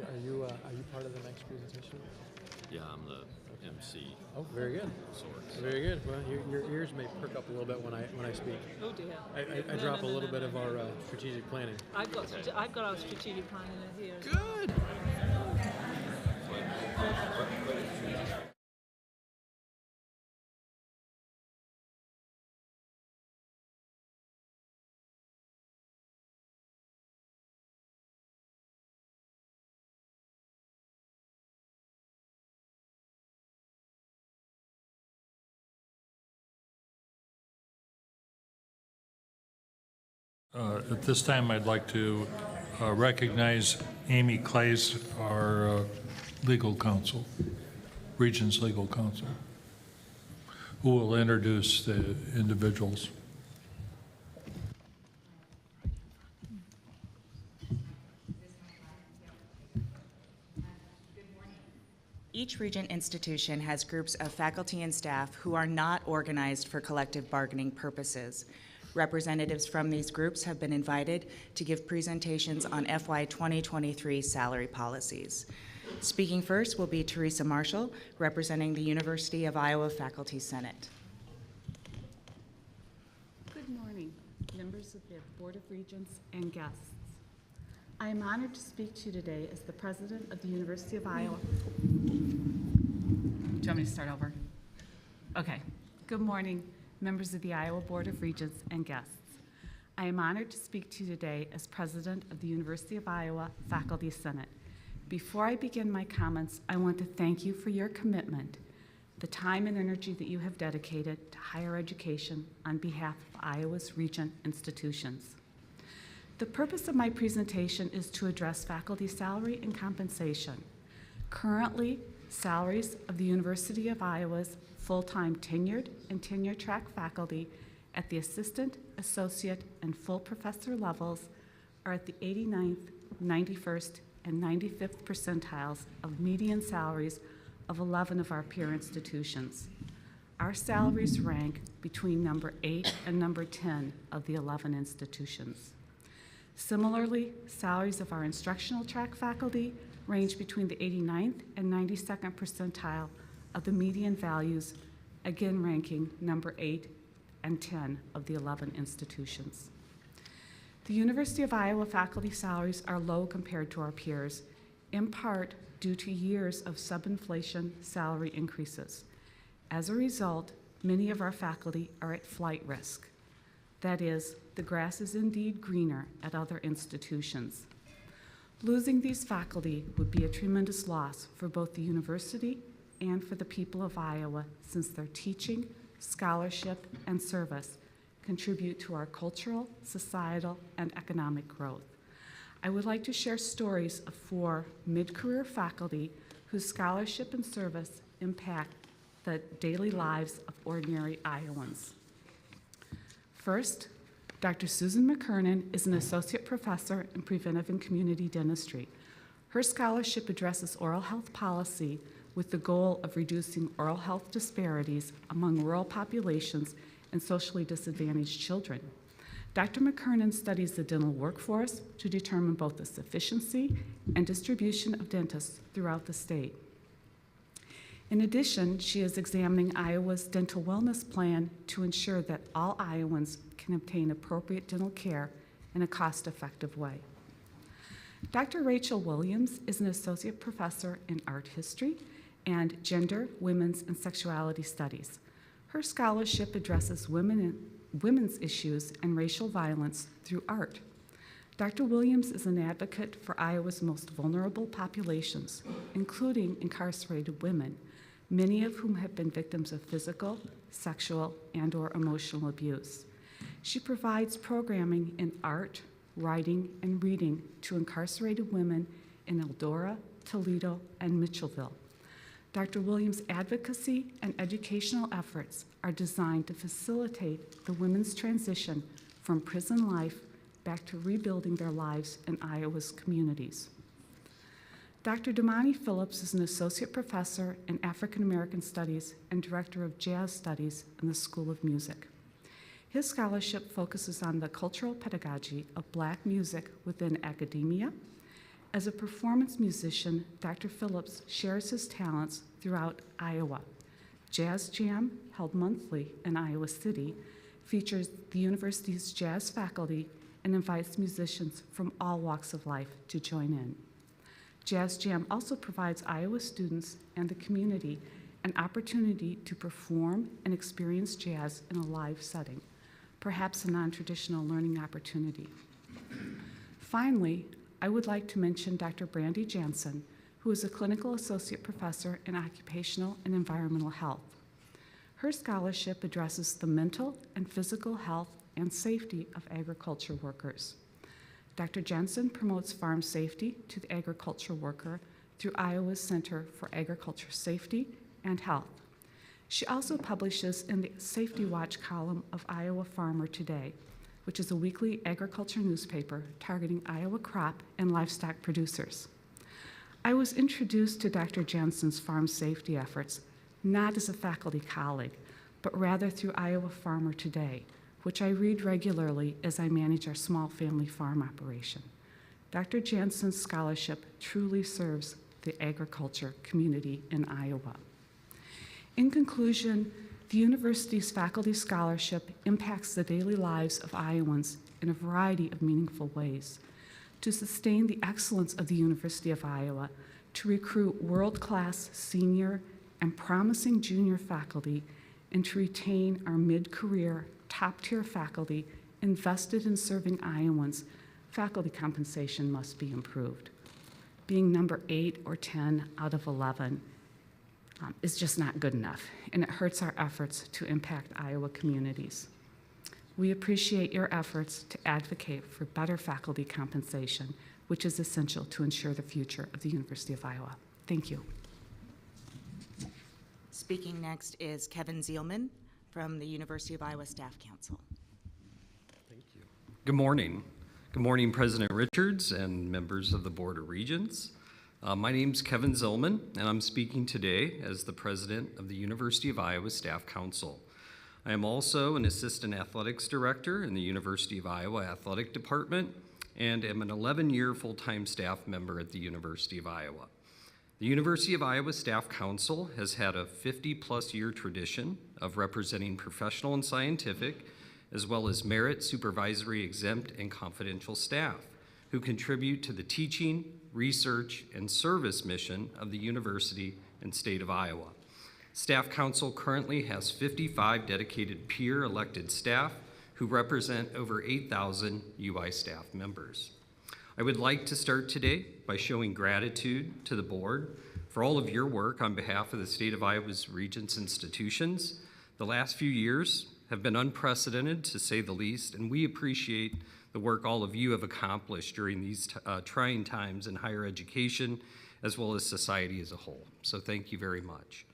Are you part of the next presentation? Yeah, I'm the MC. Oh, very good. Sorts. Very good. Well, your ears may perk up a little bit when I speak. Oh dear. I drop a little bit of our strategic planning. I've got our strategic plan in here. Good. At this time, I'd like to recognize Amy Clays, our legal counsel, Regents legal counsel, who will introduce the individuals. Each Regent institution has groups of faculty and staff who are not organized for collective bargaining purposes. Representatives from these groups have been invited to give presentations on FY 2023 salary policies. Speaking first will be Teresa Marshall, representing the University of Iowa Faculty Senate. Good morning, members of the Board of Regents and guests. I am honored to speak to you today as the President of the University of Iowa. Do you want me to start over? Okay. Good morning, members of the Iowa Board of Regents and guests. I am honored to speak to you today as President of the University of Iowa Faculty Senate. Before I begin my comments, I want to thank you for your commitment, the time and energy that you have dedicated to higher education on behalf of Iowa's Regent institutions. The purpose of my presentation is to address faculty salary and compensation. Currently, salaries of the University of Iowa's full-time tenured and tenure-track faculty at the assistant, associate, and full professor levels are at the 89th, 91st, and 95th percentiles of median salaries of 11 of our peer institutions. Our salaries rank between number 8 and number 10 of the 11 institutions. Similarly, salaries of our instructional track faculty range between the 89th and 92nd percentile of the median values, again ranking number 8 and 10 of the 11 institutions. The University of Iowa faculty salaries are low compared to our peers, in part due to years of sub-inflation salary increases. As a result, many of our faculty are at flight risk. That is, the grass is indeed greener at other institutions. Losing these faculty would be a tremendous loss for both the university and for the people of Iowa, since their teaching, scholarship, and service contribute to our cultural, societal, and economic growth. I would like to share stories of 4 mid-career faculty whose scholarship and service impact the daily lives of ordinary Iowans. First, Dr. Susan McKernan is an associate professor in preventive and community dentistry. Her scholarship addresses oral health policy with the goal of reducing oral health disparities among rural populations and socially disadvantaged children. Dr. McKernan studies the dental workforce to determine both the sufficiency and distribution of dentists throughout the state. In addition, she is examining Iowa's dental wellness plan to ensure that all Iowans can obtain appropriate dental care in a cost-effective way. Dr. Rachel Williams is an associate professor in art history and gender, women's, and sexuality studies. Her scholarship addresses women's issues and racial violence through art. Dr. Williams is an advocate for Iowa's most vulnerable populations, including incarcerated women, many of whom have been victims of physical, sexual, and/or emotional abuse. She provides programming in art, writing, and reading to incarcerated women in Eldora, Toledo, and Mitchellville. Dr. Williams' advocacy and educational efforts are designed to facilitate the women's transition from prison life back to rebuilding their lives in Iowa's communities. Dr. Damani Phillips is an associate professor in African American Studies and director of jazz studies in the School of Music. His scholarship focuses on the cultural pedagogy of Black music within academia. As a performance musician, Dr. Phillips shares his talents throughout Iowa. Jazz Jam, held monthly in Iowa City, features the university's jazz faculty and invites musicians from all walks of life to join in. Jazz Jam also provides Iowa students and the community an opportunity to perform and experience jazz in a live setting, perhaps a non-traditional learning opportunity. Finally, I would like to mention Dr. Brandy Jansen, who is a clinical associate professor in occupational and environmental health. Her scholarship addresses the mental and physical health and safety of agriculture workers. Dr. Jensen promotes farm safety to the agriculture worker through Iowa's Center for Agriculture Safety and Health. She also publishes in the Safety Watch column of Iowa Farmer Today, which is a weekly agriculture newspaper targeting Iowa crop and livestock producers. I was introduced to Dr. Jensen's farm safety efforts not as a faculty colleague, but rather through Iowa Farmer Today, which I read regularly as I manage our small family farm operation. Dr. Jansen's scholarship truly serves the agriculture community in Iowa. In conclusion, the university's faculty scholarship impacts the daily lives of Iowans in a variety of meaningful ways. To sustain the excellence of the University of Iowa, to recruit world-class senior and promising junior faculty, and to retain our mid-career top-tier faculty invested in serving Iowans, faculty compensation must be improved. Being number 8 or 10 out of 11 is just not good enough, and it hurts our efforts to impact Iowa communities. We appreciate your efforts to advocate for better faculty compensation, which is essential to ensure the future of the University of Iowa. Thank you. Speaking next is Kevin Zielman from the University of Iowa Staff Council. Good morning. Good morning, President Richards and members of the Board of Regents. My name's Kevin Zillman, and I'm speaking today as the president of the University of Iowa Staff Council. I am also an assistant athletics director in the University of Iowa Athletic Department and am an 11-year full-time staff member at the University of Iowa. The University of Iowa Staff Council has had a 50-plus year tradition of representing professional and scientific, as well as merit, supervisory, exempt, and confidential staff who contribute to the teaching, research, and service mission of the university and state of Iowa. Staff Council currently has 55 dedicated peer-elected staff who represent over 8,000 UI staff members. I would like to start today by showing gratitude to the board for all of your work on behalf of the state of Iowa's Regents institutions. The last few years have been unprecedented, to say the least, and we appreciate the work all of you have accomplished during these trying times in higher education, as well as society as a whole. So thank you very much.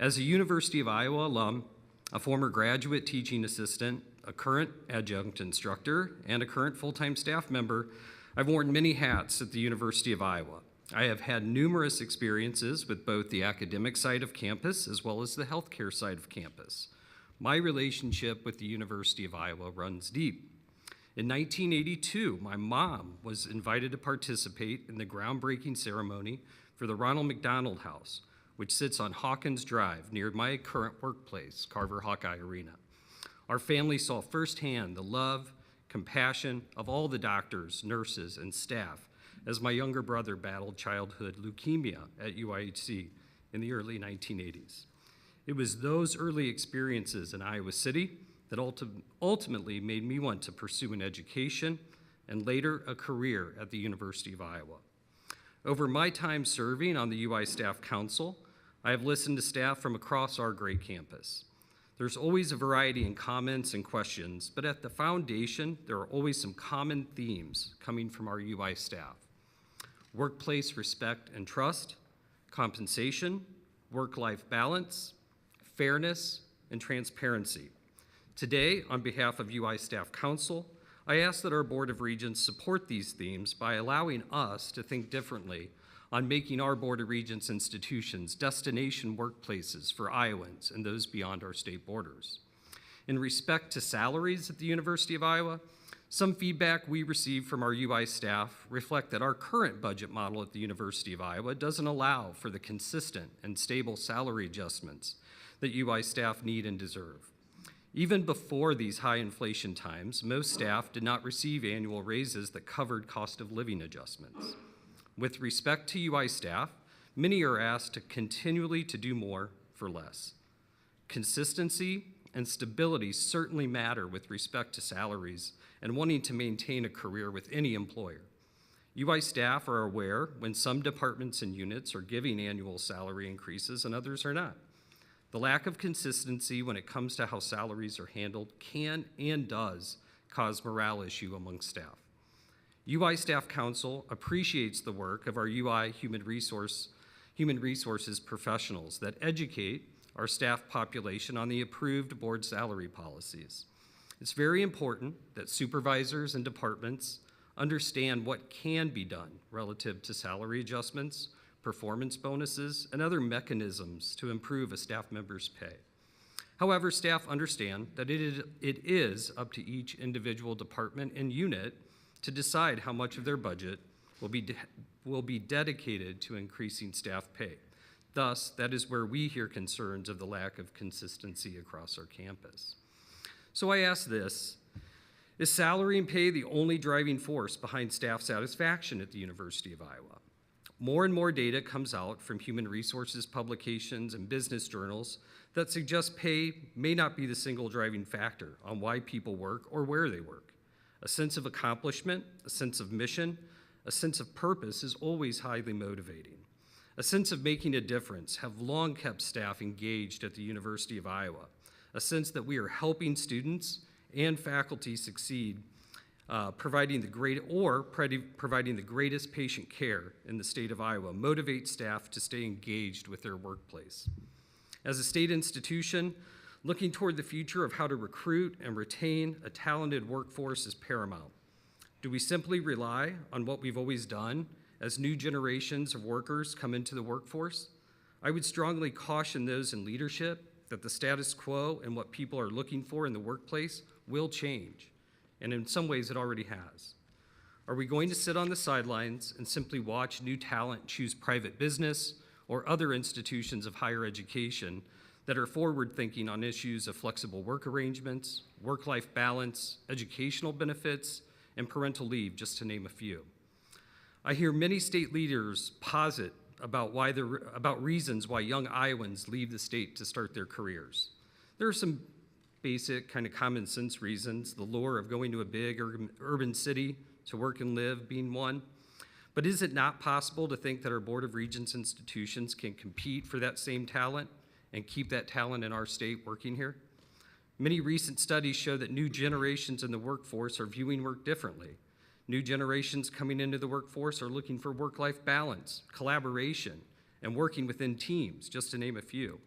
As a University of Iowa alum, a former graduate teaching assistant, a current adjunct instructor, and a current full-time staff member, I've worn many hats at the University of Iowa. I have had numerous experiences with both the academic side of campus as well as the healthcare side of campus. My relationship with the University of Iowa runs deep. In 1982, my mom was invited to participate in the groundbreaking ceremony for the Ronald McDonald House, which sits on Hawkins Drive near my current workplace, Carver Hawkeye Arena. Our family saw firsthand the love, compassion of all the doctors, nurses, and staff as my younger brother battled childhood leukemia at UIHC in the early 1980s. It was those early experiences in Iowa City that ultimately made me want to pursue an education and later a career at the University of Iowa. Over my time serving on the UI Staff Council, I have listened to staff from across our great campus. There's always a variety in comments and questions, but at the foundation, there are always some common themes coming from our UI staff. Workplace respect and trust, compensation, work-life balance, fairness, and transparency. Today, on behalf of UI Staff Council, I ask that our Board of Regents support these themes by allowing us to think differently on making our Board of Regents institutions destination workplaces for Iowans and those beyond our state borders. In respect to salaries at the University of Iowa, some feedback we received from our UI staff reflect that our current budget model at the University of Iowa doesn't allow for the consistent and stable salary adjustments that UI staff need and deserve. Even before these high inflation times, most staff did not receive annual raises that covered cost of living adjustments. With respect to UI staff, many are asked to continually to do more for less. Consistency and stability certainly matter with respect to salaries and wanting to maintain a career with any employer. UI staff are aware when some departments and units are giving annual salary increases and others are not. The lack of consistency when it comes to how salaries are handled can and does cause morale issue among staff. UI Staff Council appreciates the work of our UI human resources professionals that educate our staff population on the approved board salary policies. It's very important that supervisors and departments understand what can be done relative to salary adjustments, performance bonuses, and other mechanisms to improve a staff member's pay. However, staff understand that it is up to each individual department and unit to decide how much of their budget will be dedicated to increasing staff pay. Thus, that is where we hear concerns of the lack of consistency across our campus. So I ask this, is salary and pay the only driving force behind staff satisfaction at the University of Iowa? More and more data comes out from human resources publications and business journals that suggest pay may not be the single driving factor on why people work or where they work. A sense of accomplishment, a sense of mission, a sense of purpose is always highly motivating. A sense of making a difference have long kept staff engaged at the University of Iowa. A sense that we are helping students and faculty succeed, providing the greatest patient care in the state of Iowa motivates staff to stay engaged with their workplace. As a state institution, looking toward the future of how to recruit and retain a talented workforce is paramount. Do we simply rely on what we've always done as new generations of workers come into the workforce? I would strongly caution those in leadership that the status quo and what people are looking for in the workplace will change, and in some ways it already has. Are we going to sit on the sidelines and simply watch new talent choose private business or other institutions of higher education that are forward-thinking on issues of flexible work arrangements, work-life balance, educational benefits, and parental leave, just to name a few? I hear many state leaders posit about reasons why young Iowans leave the state to start their careers. There are some basic kind of common sense reasons, the lure of going to a big urban city to work and live being one. But is it not possible to think that our Board of Regents institutions can compete for that same talent and keep that talent in our state working here? Many recent studies show that new generations in the workforce are viewing work differently. New generations coming into the workforce are looking for work-life balance, collaboration, and working within teams, just to name a few.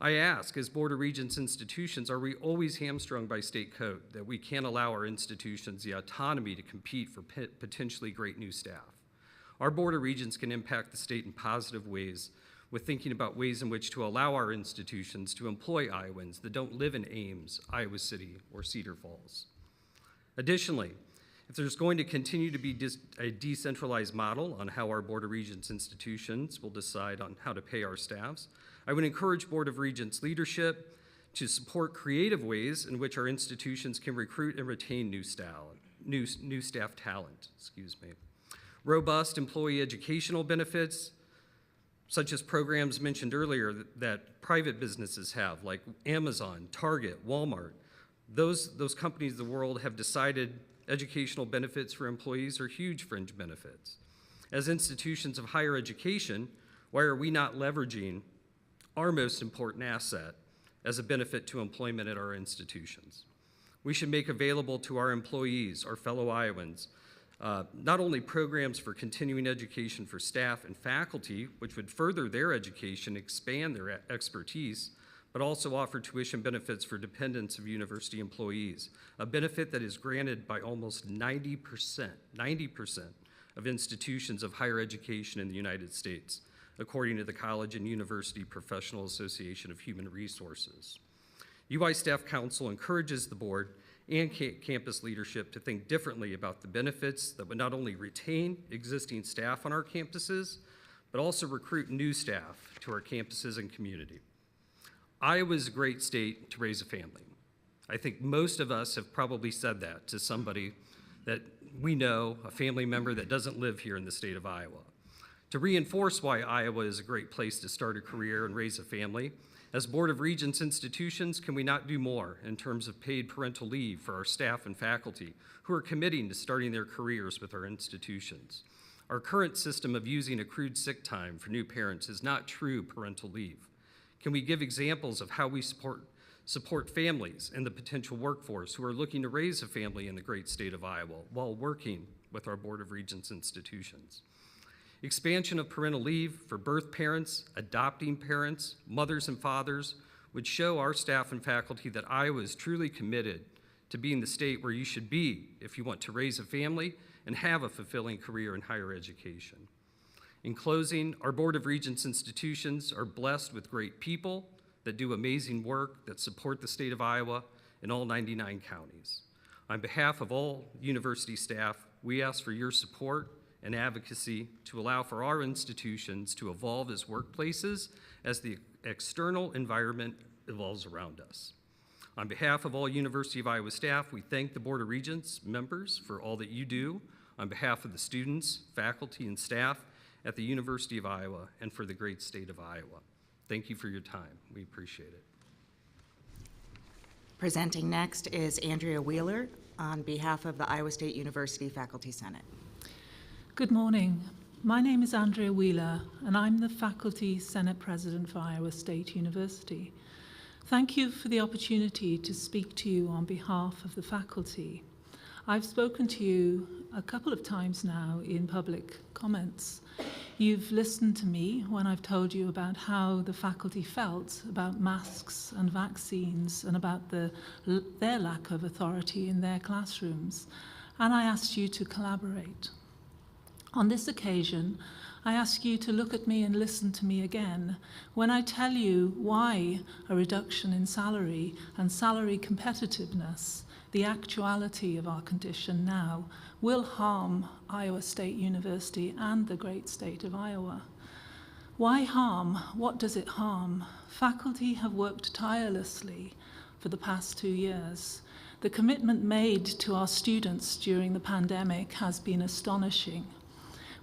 I ask, as Board of Regents institutions, are we always hamstrung by state code that we can't allow our institutions the autonomy to compete for potentially great new staff? Our Board of Regents can impact the state in positive ways with thinking about ways in which to allow our institutions to employ Iowans that don't live in Ames, Iowa City, or Cedar Falls. Additionally, if there's going to continue to be a decentralized model on how our Board of Regents institutions will decide on how to pay our staffs, I would encourage Board of Regents leadership to support creative ways in which our institutions can recruit and retain new staff talent. Robust employee educational benefits, such as programs mentioned earlier that private businesses have, like Amazon, Target, Walmart. Those companies of the world have decided educational benefits for employees are huge fringe benefits. As institutions of higher education, why are we not leveraging our most important asset as a benefit to employment at our institutions? We should make available to our employees, our fellow Iowans, not only programs for continuing education for staff and faculty, which would further their education, expand their expertise, but also offer tuition benefits for dependents of university employees, a benefit that is granted by almost 90% of institutions of higher education in the United States, according to the College and University Professional Association of Human Resources. UI Staff Council encourages the board and campus leadership to think differently about the benefits that would not only retain existing staff on our campuses, but also recruit new staff to our campuses and community. Iowa is a great state to raise a family. I think most of us have probably said that to somebody that we know, a family member that doesn't live here in the state of Iowa. To reinforce why Iowa is a great place to start a career and raise a family, as Board of Regents institutions, can we not do more in terms of paid parental leave for our staff and faculty who are committing to starting their careers with our institutions? Our current system of using accrued sick time for new parents is not true parental leave. Can we give examples of how we support families and the potential workforce who are looking to raise a family in the great state of Iowa while working with our Board of Regents institutions? Expansion of parental leave for birth parents, adopting parents, mothers and fathers would show our staff and faculty that Iowa is truly committed to being the state where you should be if you want to raise a family and have a fulfilling career in higher education. In closing, our Board of Regents institutions are blessed with great people that do amazing work that support the state of Iowa in all 99 counties. On behalf of all university staff, we ask for your support and advocacy to allow for our institutions to evolve as workplaces as the external environment evolves around us. On behalf of all University of Iowa staff, we thank the Board of Regents members for all that you do on behalf of the students, faculty, and staff at the University of Iowa and for the great state of Iowa. Thank you for your time. We appreciate it. Presenting next is Andrea Wheeler on behalf of the Iowa State University Faculty Senate. Good morning. My name is Andrea Wheeler, and I'm the Faculty Senate President for Iowa State University. Thank you for the opportunity to speak to you on behalf of the faculty. I've spoken to you a couple of times now in public comments. You've listened to me when I've told you about how the faculty felt about masks and vaccines and about their lack of authority in their classrooms, and I asked you to collaborate. On this occasion, I ask you to look at me and listen to me again when I tell you why a reduction in salary and salary competitiveness, the actuality of our condition now, will harm Iowa State University and the great state of Iowa. Why harm? What does it harm? Faculty have worked tirelessly for the past 2 years. The commitment made to our students during the pandemic has been astonishing.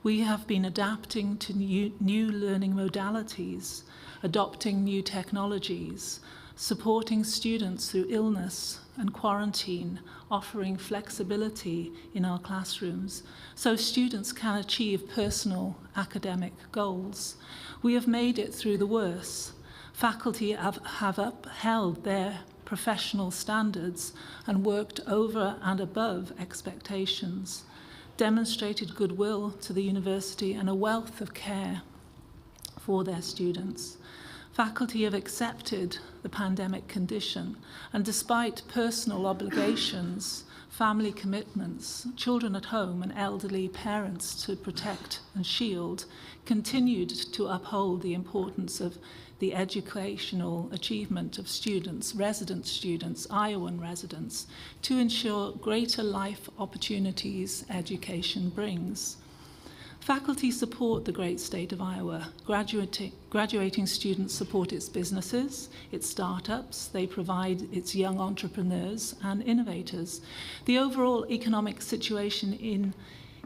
We have been adapting to new learning modalities, adopting new technologies, supporting students through illness and quarantine, offering flexibility in our classrooms so students can achieve personal academic goals. We have made it through the worst. Faculty have upheld their professional standards and worked over and above expectations, demonstrated goodwill to the university and a wealth of care for their students. Faculty have accepted the pandemic condition, and despite personal obligations, family commitments, children at home and elderly parents to protect and shield, continued to uphold the importance of the educational achievement of students, resident students, Iowan residents, to ensure greater life opportunities education brings. Faculty support the great state of Iowa. Graduating students support its businesses, its startups, they provide its young entrepreneurs and innovators. The overall economic situation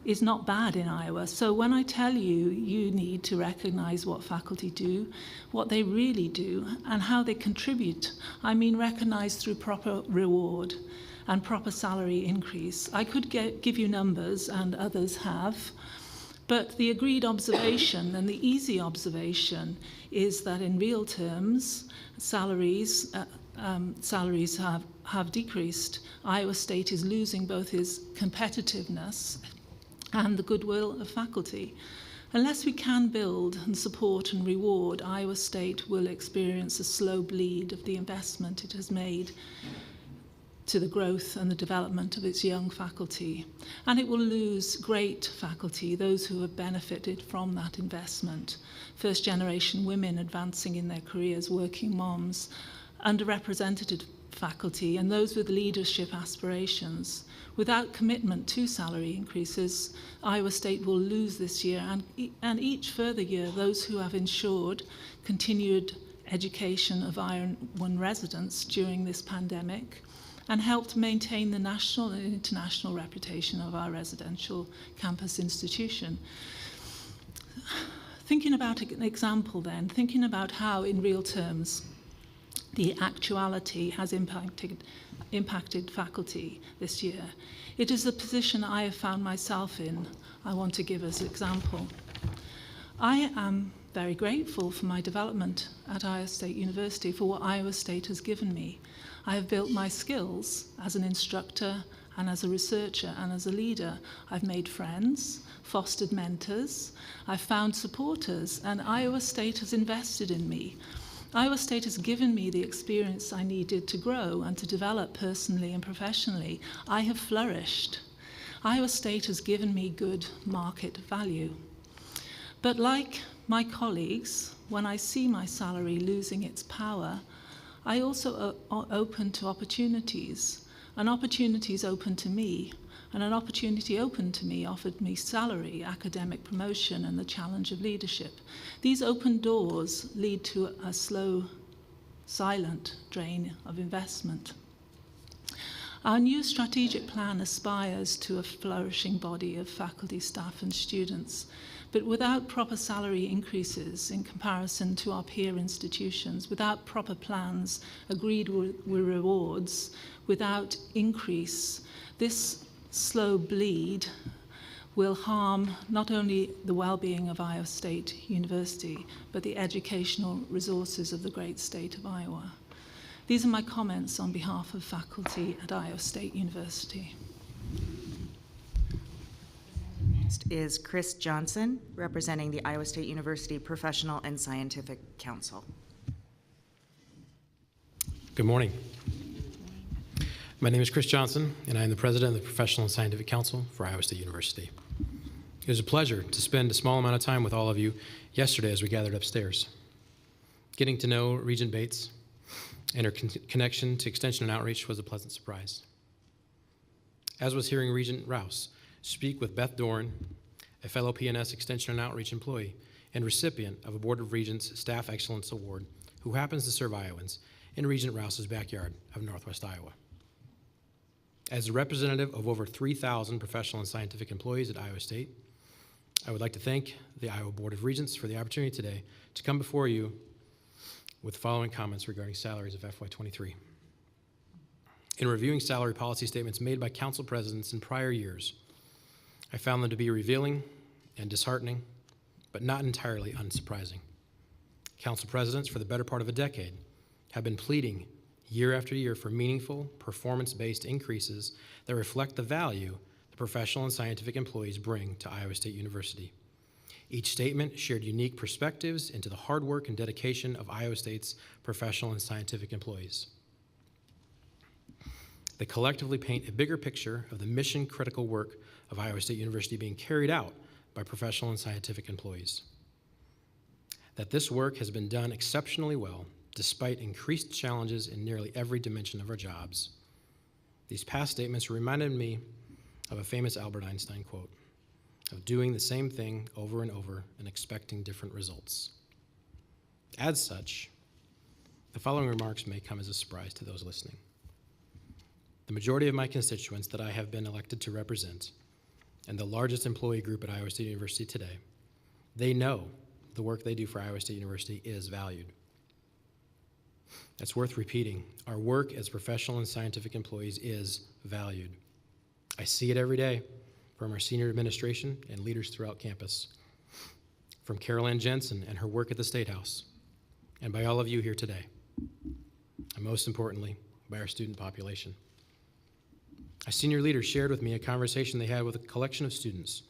is not bad in Iowa, so when I tell you, you need to recognize what faculty do, what they really do, and how they contribute. I mean recognize through proper reward and proper salary increase. I could give you numbers, and others have, but the agreed observation and the easy observation is that in real terms, salaries have decreased. Iowa State is losing both its competitiveness and the goodwill of faculty. Unless we can build and support and reward, Iowa State will experience a slow bleed of the investment it has made to the growth and the development of its young faculty. And it will lose great faculty, those who have benefited from that investment. First generation women advancing in their careers, working moms, underrepresented faculty, and those with leadership aspirations. Without commitment to salary increases, Iowa State will lose this year and each further year those who have ensured continued education of Iowan residents during this pandemic and helped maintain the national and international reputation of our residential campus institution. Thinking about an example then, thinking about how in real terms the actuality has impacted faculty this year. It is the position I have found myself in I want to give as an example. I am very grateful for my development at Iowa State University, for what Iowa State has given me. I have built my skills as an instructor and as a researcher and as a leader. I've made friends, fostered mentors, I've found supporters, and Iowa State has invested in me. Iowa State has given me the experience I needed to grow and to develop personally and professionally. I have flourished. Iowa State has given me good market value. But like my colleagues, when I see my salary losing its power, I also open to opportunities, and opportunities open to me, and an opportunity open to me offered me salary, academic promotion, and the challenge of leadership. These open doors lead to a slow, silent drain of investment. Our new strategic plan aspires to a flourishing body of faculty, staff, and students, but without proper salary increases in comparison to our peer institutions, without proper plans agreed with rewards, without increase, this slow bleed will harm not only the well-being of Iowa State University, but the educational resources of the great state of Iowa. These are my comments on behalf of faculty at Iowa State University. Next is Chris Johnson, representing the Iowa State University Professional and Scientific Council. Good morning. My name is Chris Johnson, and I am the president of the Professional and Scientific Council for Iowa State University. It was a pleasure to spend a small amount of time with all of you yesterday as we gathered upstairs. Getting to know Regent Bates and her connection to Extension and Outreach was a pleasant surprise. As was hearing Regent Rouse speak with Beth Doran, a fellow PNS Extension and Outreach employee and recipient of a Board of Regents Staff Excellence Award, who happens to serve Iowans in Regent Rouse's backyard of Northwest Iowa. As a representative of over 3,000 professional and scientific employees at Iowa State, I would like to thank the Iowa Board of Regents for the opportunity today to come before you with the following comments regarding salaries of FY23. In reviewing salary policy statements made by council presidents in prior years, I found them to be revealing and disheartening, but not entirely unsurprising. Council presidents for the better part of a decade have been pleading year after year for meaningful, performance-based increases that reflect the value the professional and scientific employees bring to Iowa State University. Each statement shared unique perspectives into the hard work and dedication of Iowa State's professional and scientific employees. They collectively paint a bigger picture of the mission-critical work of Iowa State University being carried out by professional and scientific employees. That this work has been done exceptionally well despite increased challenges in nearly every dimension of our jobs. These past statements reminded me of a famous Albert Einstein quote, of doing the same thing over and over and expecting different results. As such, the following remarks may come as a surprise to those listening. The majority of my constituents that I have been elected to represent, and the largest employee group at Iowa State University today, they know the work they do for Iowa State University is valued. That's worth repeating. Our work as professional and scientific employees is valued. I see it every day from our senior administration and leaders throughout campus, from Carol Ann Jensen and her work at the State House, and by all of you here today, and most importantly, by our student population. A senior leader shared with me a conversation they had with a collection of students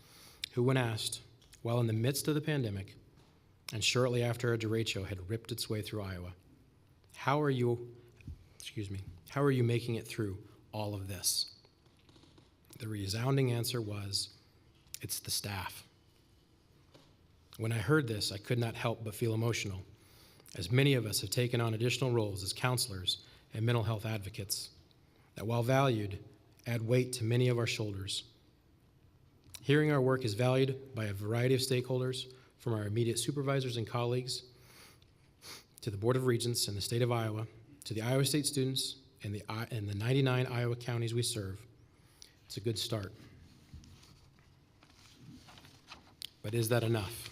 who, when asked while in the midst of the pandemic and shortly after a derecho had ripped its way through Iowa. How are you making it through all of this? The resounding answer was, it's the staff. When I heard this, I could not help but feel emotional, as many of us have taken on additional roles as counselors and mental health advocates that, while valued, add weight to many of our shoulders. Hearing our work is valued by a variety of stakeholders, from our immediate supervisors and colleagues, to the Board of Regents in the state of Iowa, to the Iowa State students and the 99 Iowa counties we serve. It's a good start. But is that enough?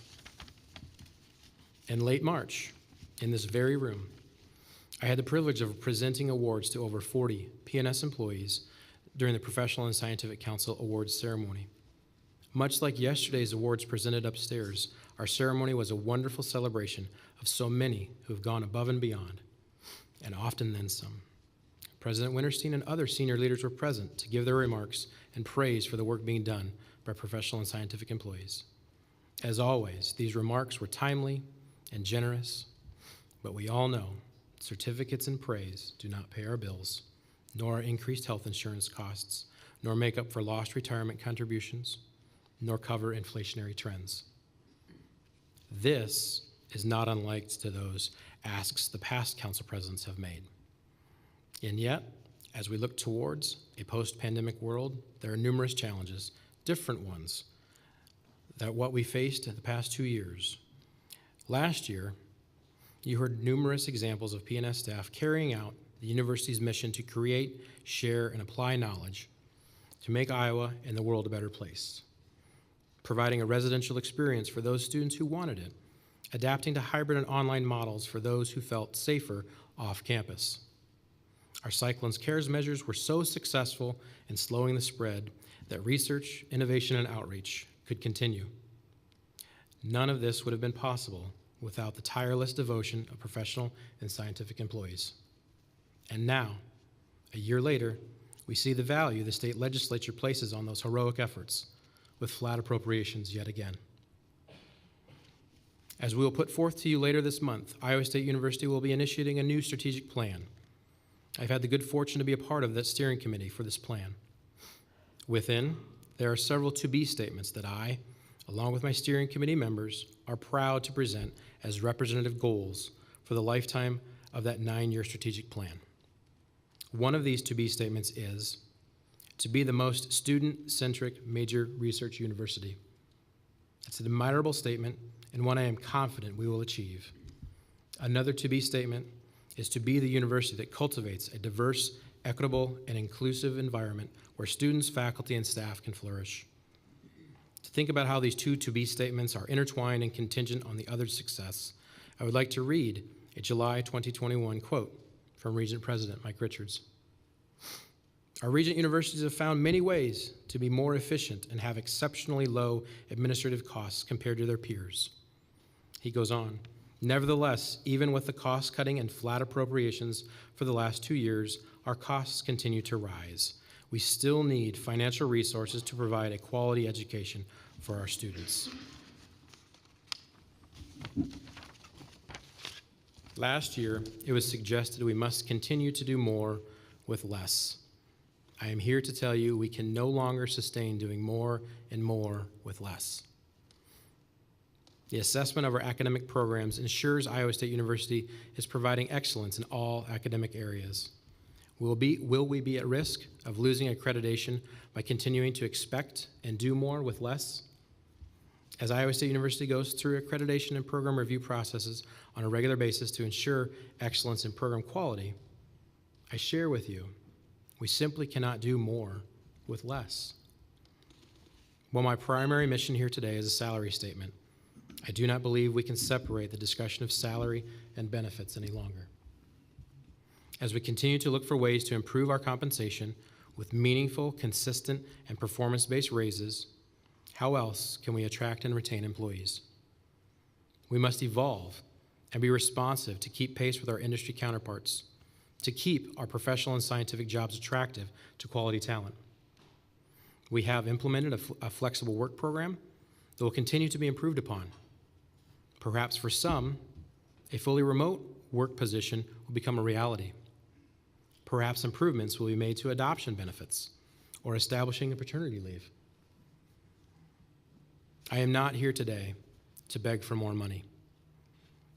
In late March, in this very room, I had the privilege of presenting awards to over 40 PNS employees during the Professional and Scientific Council Awards ceremony. Much like yesterday's awards presented upstairs, our ceremony was a wonderful celebration of so many who have gone above and beyond, and often then some. President Wintersteen and other senior leaders were present to give their remarks and praise for the work being done by professional and scientific employees. As always, these remarks were timely and generous, but we all know certificates and praise do not pay our bills, nor increased health insurance costs, nor make up for lost retirement contributions, nor cover inflationary trends. This is not unlike to those asks the past council presidents have made. And yet, as we look towards a post-pandemic world, there are numerous challenges, different ones, that what we faced in the past 2 years. Last year, you heard numerous examples of PNS staff carrying out the university's mission to create, share, and apply knowledge to make Iowa and the world a better place, providing a residential experience for those students who wanted it, adapting to hybrid and online models for those who felt safer off campus. Our Cyclones Cares measures were so successful in slowing the spread that research, innovation, and outreach could continue. None of this would have been possible without the tireless devotion of professional and scientific employees. And now, a year later, we see the value the state legislature places on those heroic efforts with flat appropriations yet again. As we will put forth to you later this month, Iowa State University will be initiating a new strategic plan. I've had the good fortune to be a part of that steering committee for this plan. Within, there are several to-be statements that I, along with my steering committee members, are proud to present as representative goals for the lifetime of that 9-year strategic plan. One of these to-be statements is to be the most student-centric major research university. It's an admirable statement and one I am confident we will achieve. Another to-be statement is to be the university that cultivates a diverse, equitable, and inclusive environment where students, faculty, and staff can flourish. To think about how these two to-be statements are intertwined and contingent on the other's success, I would like to read a July 2021 quote from Regent President Mike Richards. Our Regent universities have found many ways to be more efficient and have exceptionally low administrative costs compared to their peers. He goes on, nevertheless, even with the cost-cutting and flat appropriations for the last 2 years, our costs continue to rise. We still need financial resources to provide a quality education for our students. Last year, it was suggested we must continue to do more with less. I am here to tell you we can no longer sustain doing more and more with less. The assessment of our academic programs ensures Iowa State University is providing excellence in all academic areas. Will we be at risk of losing accreditation by continuing to expect and do more with less? As Iowa State University goes through accreditation and program review processes on a regular basis to ensure excellence in program quality, I share with you, we simply cannot do more with less. While my primary mission here today is a salary statement, I do not believe we can separate the discussion of salary and benefits any longer. As we continue to look for ways to improve our compensation with meaningful, consistent, and performance-based raises, how else can we attract and retain employees? We must evolve and be responsive to keep pace with our industry counterparts, to keep our professional and scientific jobs attractive to quality talent. We have implemented a flexible work program that will continue to be improved upon. Perhaps for some, a fully remote work position will become a reality. Perhaps improvements will be made to adoption benefits or establishing a paternity leave. I am not here today to beg for more money,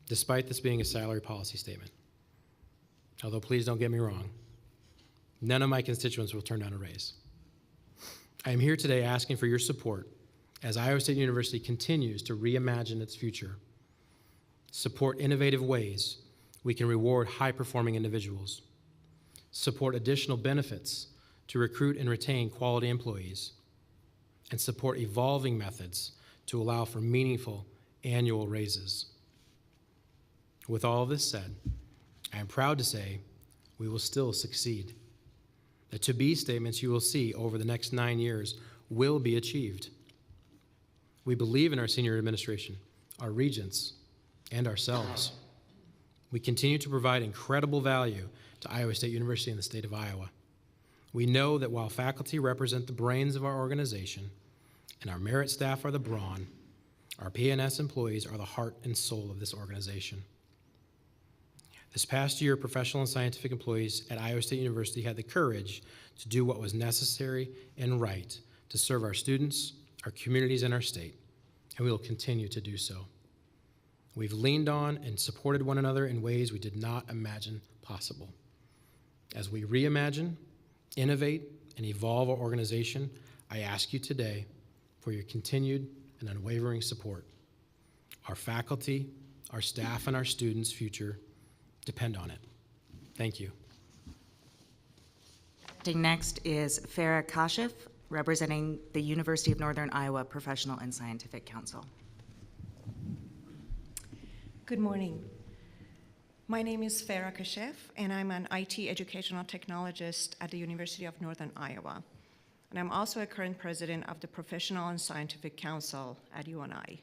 despite this being a salary policy statement. Although please don't get me wrong, none of my constituents will turn down a raise. I am here today asking for your support as Iowa State University continues to reimagine its future, support innovative ways we can reward high-performing individuals, support additional benefits to recruit and retain quality employees, and support evolving methods to allow for meaningful annual raises. With all of this said, I am proud to say we will still succeed. The to-be statements you will see over the next 9 years will be achieved. We believe in our senior administration, our regents, and ourselves. We continue to provide incredible value to Iowa State University and the state of Iowa. We know that while faculty represent the brains of our organization and our merit staff are the brawn, our P&S employees are the heart and soul of this organization. This past year, professional and scientific employees at Iowa State University had the courage to do what was necessary and right to serve our students, our communities, and our state, and we will continue to do so. We've leaned on and supported one another in ways we did not imagine possible. As we reimagine, innovate, and evolve our organization, I ask you today for your continued and unwavering support. Our faculty, our staff, and our students' future depend on it. Thank you. Next is Farah Kashif, representing the University of Northern Iowa Professional and Scientific Council. Good morning. My name is Farah Kashif, and I'm an IT educational technologist at the University of Northern Iowa. And I'm also a current president of the Professional and Scientific Council at UNI.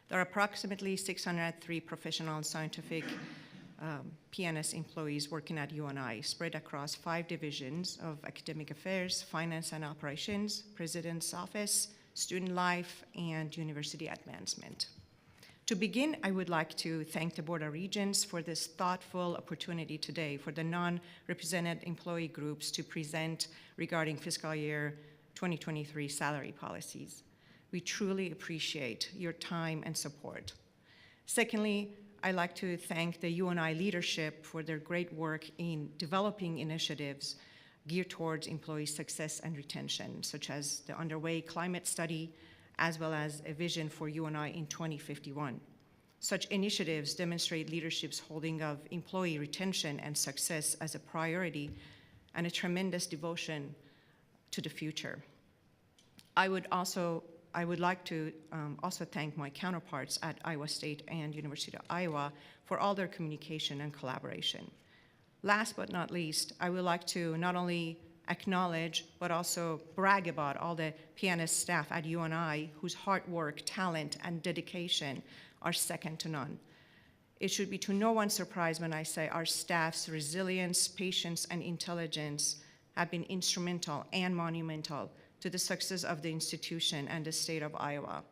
There are approximately 603 professional and scientific P&S employees working at UNI, spread across 5 divisions of academic affairs, finance and operations, president's office, student life, and university advancement. To begin, I would like to thank the Board of Regents for this thoughtful opportunity today for the non-represented employee groups to present regarding fiscal year 2023 salary policies. We truly appreciate your time and support. Secondly, I'd like to thank the UNI leadership for their great work in developing initiatives geared towards employee success and retention, such as the underway climate study, as well as a vision for UNI in 2051. Such initiatives demonstrate leadership's holding of employee retention and success as a priority and a tremendous devotion to the future. I would like to also thank my counterparts at Iowa State and University of Iowa for all their communication and collaboration. Last but not least, I would like to not only acknowledge but also brag about all the P&S staff at UNI whose hard work, talent, and dedication are second to none. It should be to no one's surprise when I say our staff's resilience, patience, and intelligence have been instrumental and monumental to the success of the institution and the state of Iowa.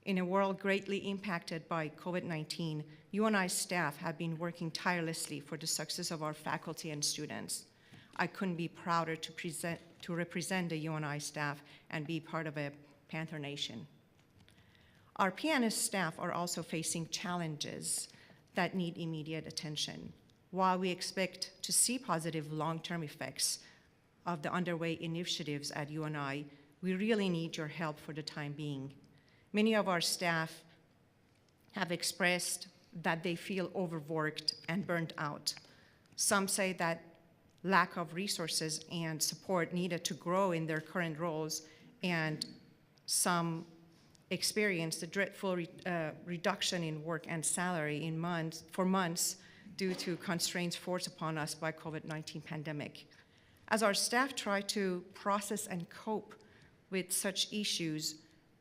In a world greatly impacted by COVID-19, UNI staff have been working tirelessly for the success of our faculty and students. I couldn't be prouder to represent the UNI staff and be part of a Panther Nation. Our P&S staff are also facing challenges that need immediate attention. While we expect to see positive long-term effects of the underway initiatives at UNI, we really need your help for the time being. Many of our staff have expressed that they feel overworked and burnt out. Some say that lack of resources and support needed to grow in their current roles, and some experience the dreadful reduction in work and salary for months due to constraints forced upon us by COVID-19 pandemic. As our staff try to process and cope with such issues,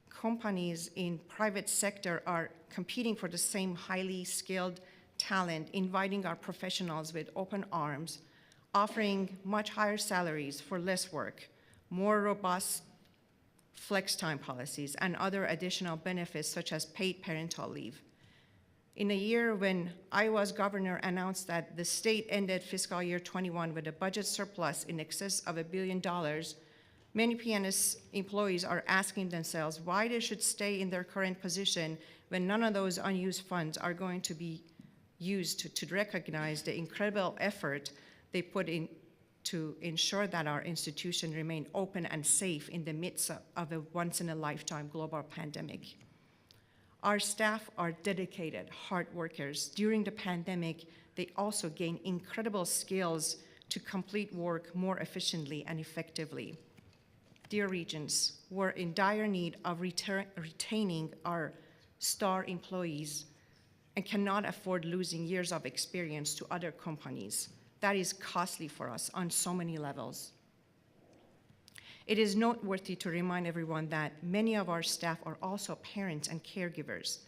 companies in private sector are competing for the same highly skilled talent, inviting our professionals with open arms, offering much higher salaries for less work, more robust flex time policies, and other additional benefits such as paid parental leave. In a year when Iowa's governor announced that the state ended fiscal year 21 with a budget surplus in excess of $1 billion, many PNS employees are asking themselves why they should stay in their current position when none of those unused funds are going to be used to recognize the incredible effort they put in to ensure that our institution remain open and safe in the midst of a once-in-a-lifetime global pandemic. Our staff are dedicated, hard workers. During the pandemic, they also gained incredible skills to complete work more efficiently and effectively. Dear Regents, we're in dire need of retaining our star employees and cannot afford losing years of experience to other companies. That is costly for us on so many levels. It is noteworthy to remind everyone that many of our staff are also parents and caregivers.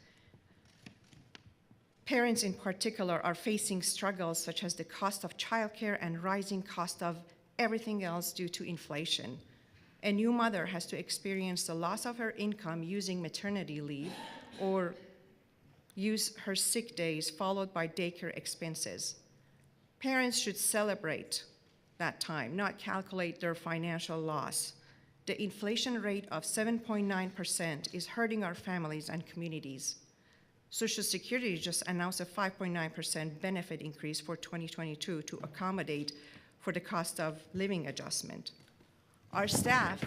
Parents in particular are facing struggles such as the cost of childcare and rising cost of everything else due to inflation. A new mother has to experience the loss of her income using maternity leave or use her sick days followed by daycare expenses. Parents should celebrate that time, not calculate their financial loss. The inflation rate of 7.9% is hurting our families and communities. Social Security just announced a 5.9% benefit increase for 2022 to accommodate for the cost of living adjustment. Our staff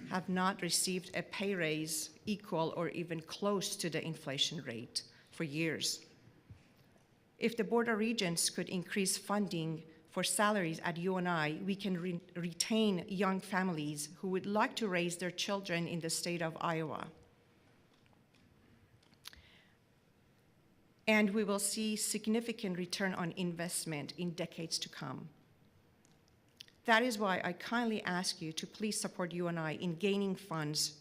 have not received a pay raise equal or even close to the inflation rate for years. If the Board of Regents could increase funding for salaries at UNI, we can retain young families who would like to raise their children in the state of Iowa. And we will see significant return on investment in decades to come. That is why I kindly ask you to please support UNI in gaining funds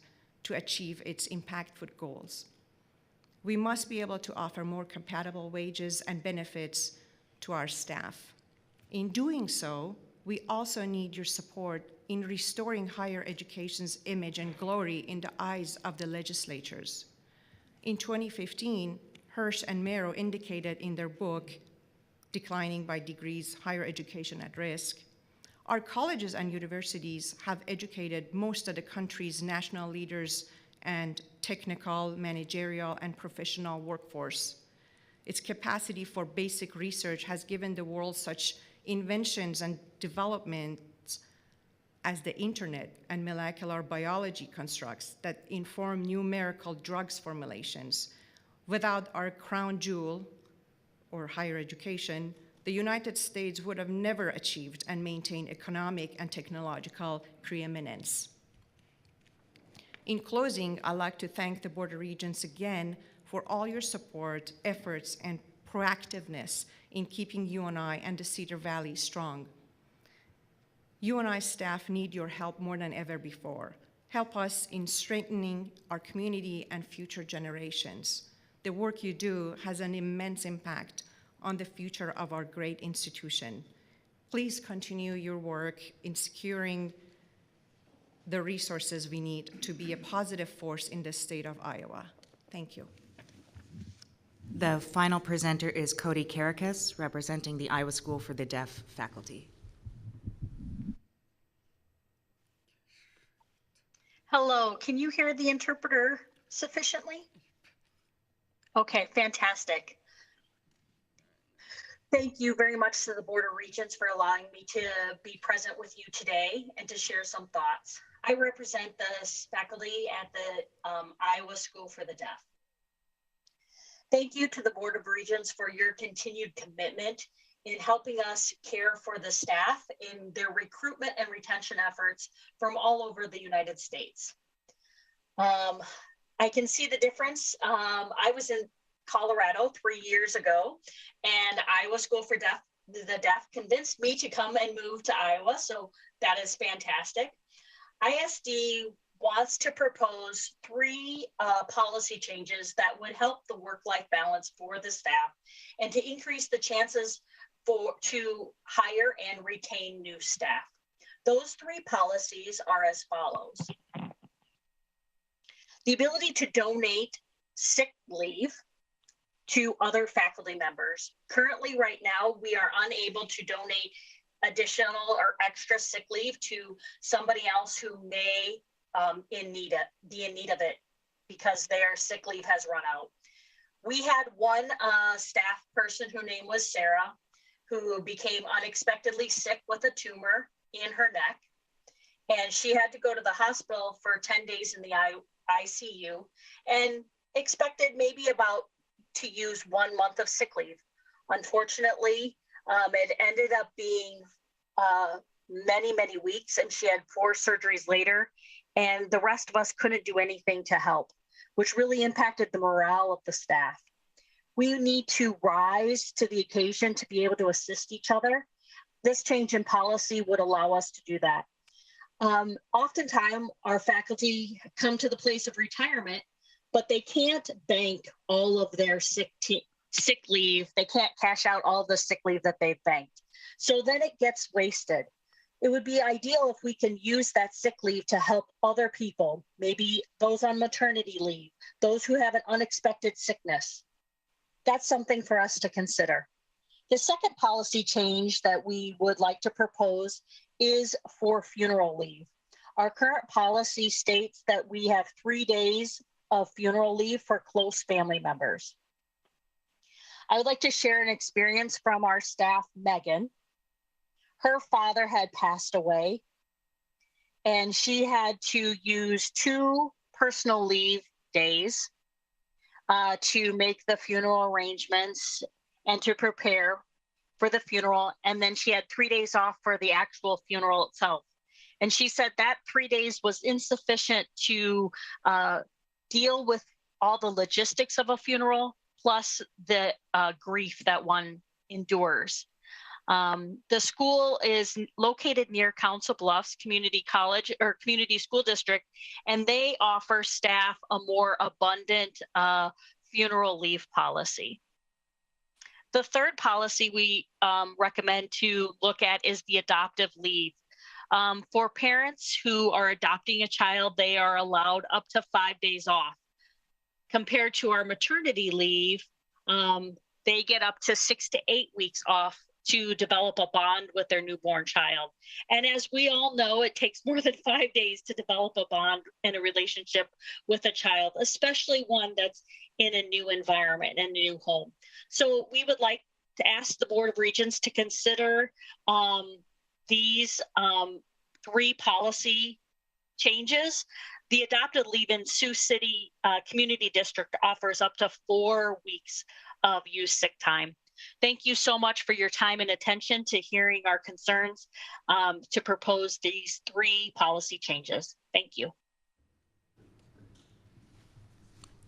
to achieve its impactful goals. We must be able to offer more compatible wages and benefits to our staff. In doing so, we also need your support in restoring higher education's image and glory in the eyes of the legislatures. In 2015, Hirsch and Merrow indicated in their book, Declining by Degrees, Higher Education at Risk, our colleges and universities have educated most of the country's national leaders and technical, managerial, and professional workforce. Its capacity for basic research has given the world such inventions and developments as the internet and molecular biology constructs that inform numerical drugs formulations. Without our crown jewel, or higher education, the United States would have never achieved and maintained economic and technological preeminence. In closing, I'd like to thank the Board of Regents again for all your support, efforts, and proactiveness in keeping UNI and the Cedar Valley strong. UNI staff need your help more than ever before. Help us in strengthening our community and future generations. The work you do has an immense impact on the future of our great institution. Please continue your work in securing the resources we need to be a positive force in the state of Iowa. Thank you. The final presenter is Cody Karakas, representing the Iowa School for the Deaf faculty. Hello, can you hear the interpreter sufficiently? Okay, fantastic. Thank you very much to the Board of Regents for allowing me to be present with you today and to share some thoughts. I represent the faculty at the Iowa School for the Deaf. Thank you to the Board of Regents for your continued commitment in helping us care for the staff in their recruitment and retention efforts from all over the United States. I can see the difference. I was in Colorado 3 years ago, and Iowa School for the Deaf convinced me to come and move to Iowa, so that is fantastic. ISD wants to propose 3 policy changes that would help the work-life balance for the staff and to increase the chances to hire and retain new staff. Those 3 policies are as follows. the ability to donate sick leave to other faculty members. Currently, right now, we are unable to donate additional or extra sick leave to somebody else who may be in need of it because their sick leave has run out. We had one staff person whose name was Sarah, who became unexpectedly sick with a tumor in her neck. And she had to go to the hospital for 10 days in the ICU and expected maybe about to use 1 month of sick leave. Unfortunately, it ended up being many, many weeks, and she had 4 surgeries later, and the rest of us couldn't do anything to help, which really impacted the morale of the staff. We need to rise to the occasion to be able to assist each other. This change in policy would allow us to do that. Oftentimes, our faculty come to the place of retirement, but they can't bank all of their sick leave. They can't cash out all the sick leave that they've banked. So then it gets wasted. It would be ideal if we can use that sick leave to help other people, maybe those on maternity leave, those who have an unexpected sickness. That's something for us to consider. The second policy change that we would like to propose is for funeral leave. Our current policy states that we have 3 days of funeral leave for close family members. I would like to share an experience from our staff, Megan. Her father had passed away, and she had to use 2 personal leave days to make the funeral arrangements and to prepare for the funeral. And then she had 3 days off for the actual funeral itself. And she said that 3 days was insufficient to deal with all the logistics of a funeral, plus the grief that one endures. The school is located near Council Bluffs Community College or Community School District, and they offer staff a more abundant funeral leave policy. The third policy we recommend to look at is the adoptive leave. For parents who are adopting a child, they are allowed up to 5 days off. Compared to our maternity leave, they get up to 6 to 8 weeks off to develop a bond with their newborn child. And as we all know, it takes more than 5 days to develop a bond and a relationship with a child, especially one that's in a new environment and a new home. So we would like to ask the Board of Regents to consider these 3 policy changes. The adopted leave in Sioux City Community District offers up to 4 weeks of used sick time. Thank you so much for your time and attention to hearing our concerns to propose these 3 policy changes. Thank you.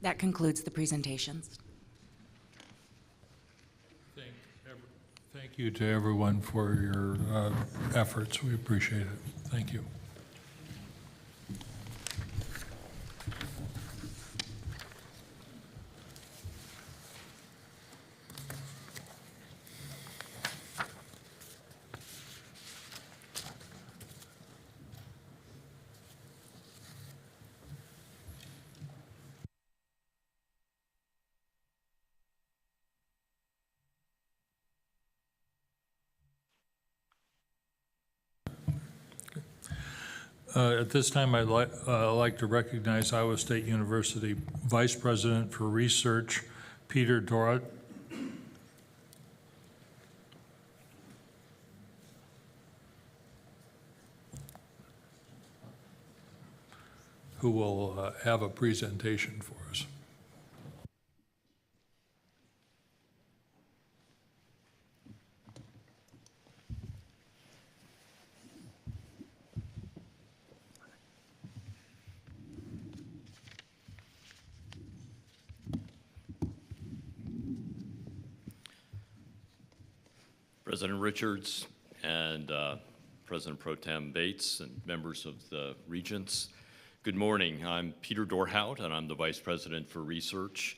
That concludes the presentations. Thank you to everyone for your efforts. We appreciate it. Thank you. At this time, I'd like to recognize Iowa State University Vice President for Research, Peter Dorat. Who will have a presentation for us. President Richards and President Pro Tem Bates and members of the Regents, good morning. I'm Peter Dorhout, and I'm the Vice President for Research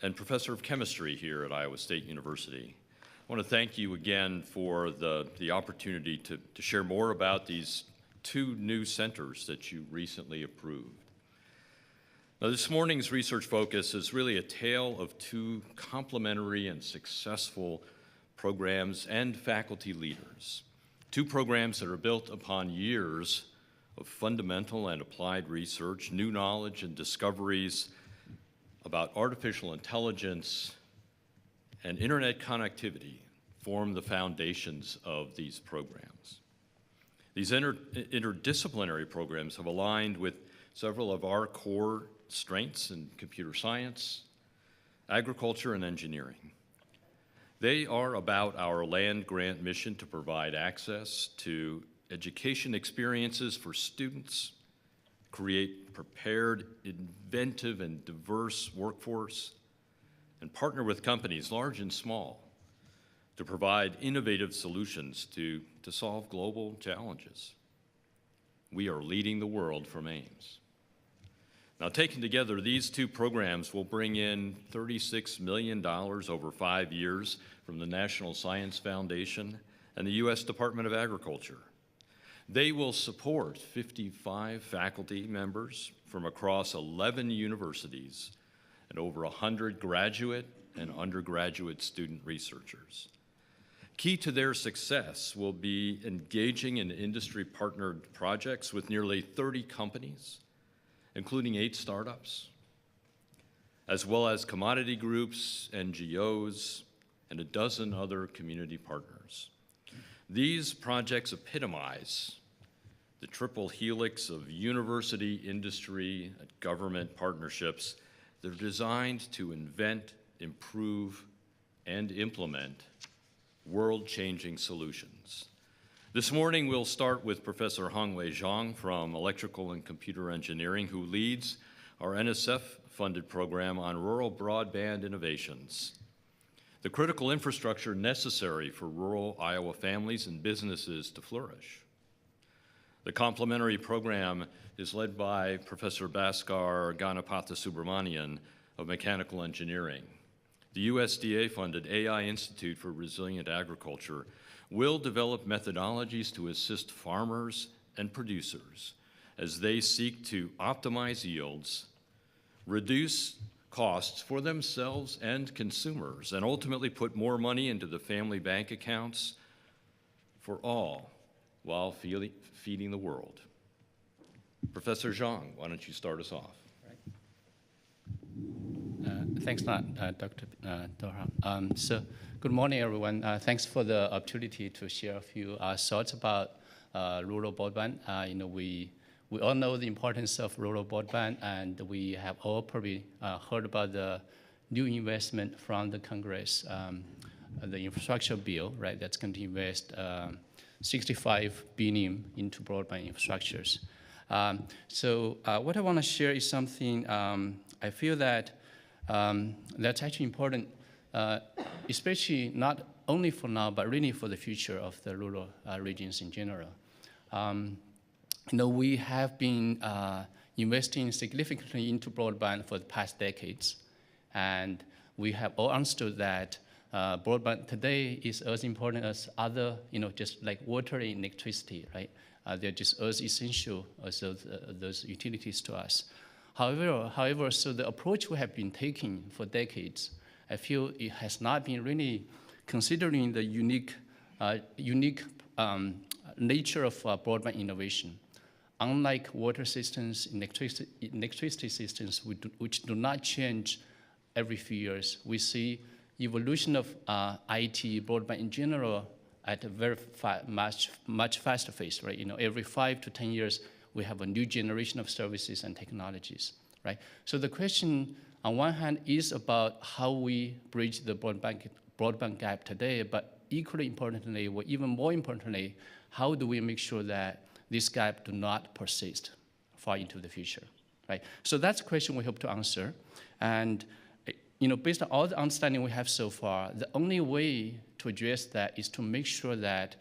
and Professor of Chemistry here at Iowa State University. I want to thank you again for the opportunity to share more about these 2 new centers that you recently approved. Now, this morning's research focus is really a tale of two complementary and successful programs and faculty leaders. Two programs that are built upon years of fundamental and applied research, new knowledge and discoveries about artificial intelligence and internet connectivity form the foundations of these programs. These interdisciplinary programs have aligned with several of our core strengths in computer science, agriculture, and engineering. They are about our land-grant mission to provide access to education experiences for students, create prepared, inventive, and diverse workforce, and partner with companies, large and small, to provide innovative solutions to solve global challenges. We are leading the world from Ames. Now, taken together, these two programs will bring in $36 million over 5 years from the National Science Foundation and the U.S. Department of Agriculture. They will support 55 faculty members from across 11 universities and over 100 graduate and undergraduate student researchers. Key to their success will be engaging in industry-partnered projects with nearly 30 companies, including 8 startups, as well as commodity groups, NGOs, and a dozen other community partners. These projects epitomize the triple helix of university, industry, and government partnerships that are designed to invent, improve, and implement world-changing solutions. This morning, we'll start with Professor Hongwei Zhang from Electrical and Computer Engineering, who leads our NSF-funded program on rural broadband innovations, the critical infrastructure necessary for rural Iowa families and businesses to flourish. The complementary program is led by Professor Bhaskar Ganapatha-Subramanian of Mechanical Engineering. The USDA-funded AI Institute for Resilient Agriculture will develop methodologies to assist farmers and producers as they seek to optimize yields, reduce costs for themselves and consumers, and ultimately put more money into the family bank accounts for all while feeding the world. Professor Zhang, why don't you start us off? Thanks a lot, Dr. Dorham. So good morning, everyone. Thanks for the opportunity to share a few thoughts about rural broadband. We all know the importance of rural broadband, and we have all probably heard about the new investment from the Congress, the infrastructure bill, right? That's going to invest $65 billion into broadband infrastructures. So what I want to share is something I feel that that's actually important, especially not only for now, but really for the future of the rural regions in general. We have been investing significantly into broadband for the past decades, and we have all understood that broadband today is as important as other, just like water and electricity, right? They're just as essential as those utilities to us. However, so the approach we have been taking for decades, I feel it has not been really considering the unique nature of broadband innovation. Unlike water systems, electricity systems, which do not change every few years, we see evolution of IT, broadband in general, at a very much faster pace, right? Every 5 to 10 years, we have a new generation of services and technologies, right? So the question, on one hand, is about how we bridge the broadband gap today, but equally importantly, or even more importantly, how do we make sure that this gap do not persist far into the future, right? So that's a question we hope to answer. And based on all the understanding we have so far, the only way to address that is to make sure that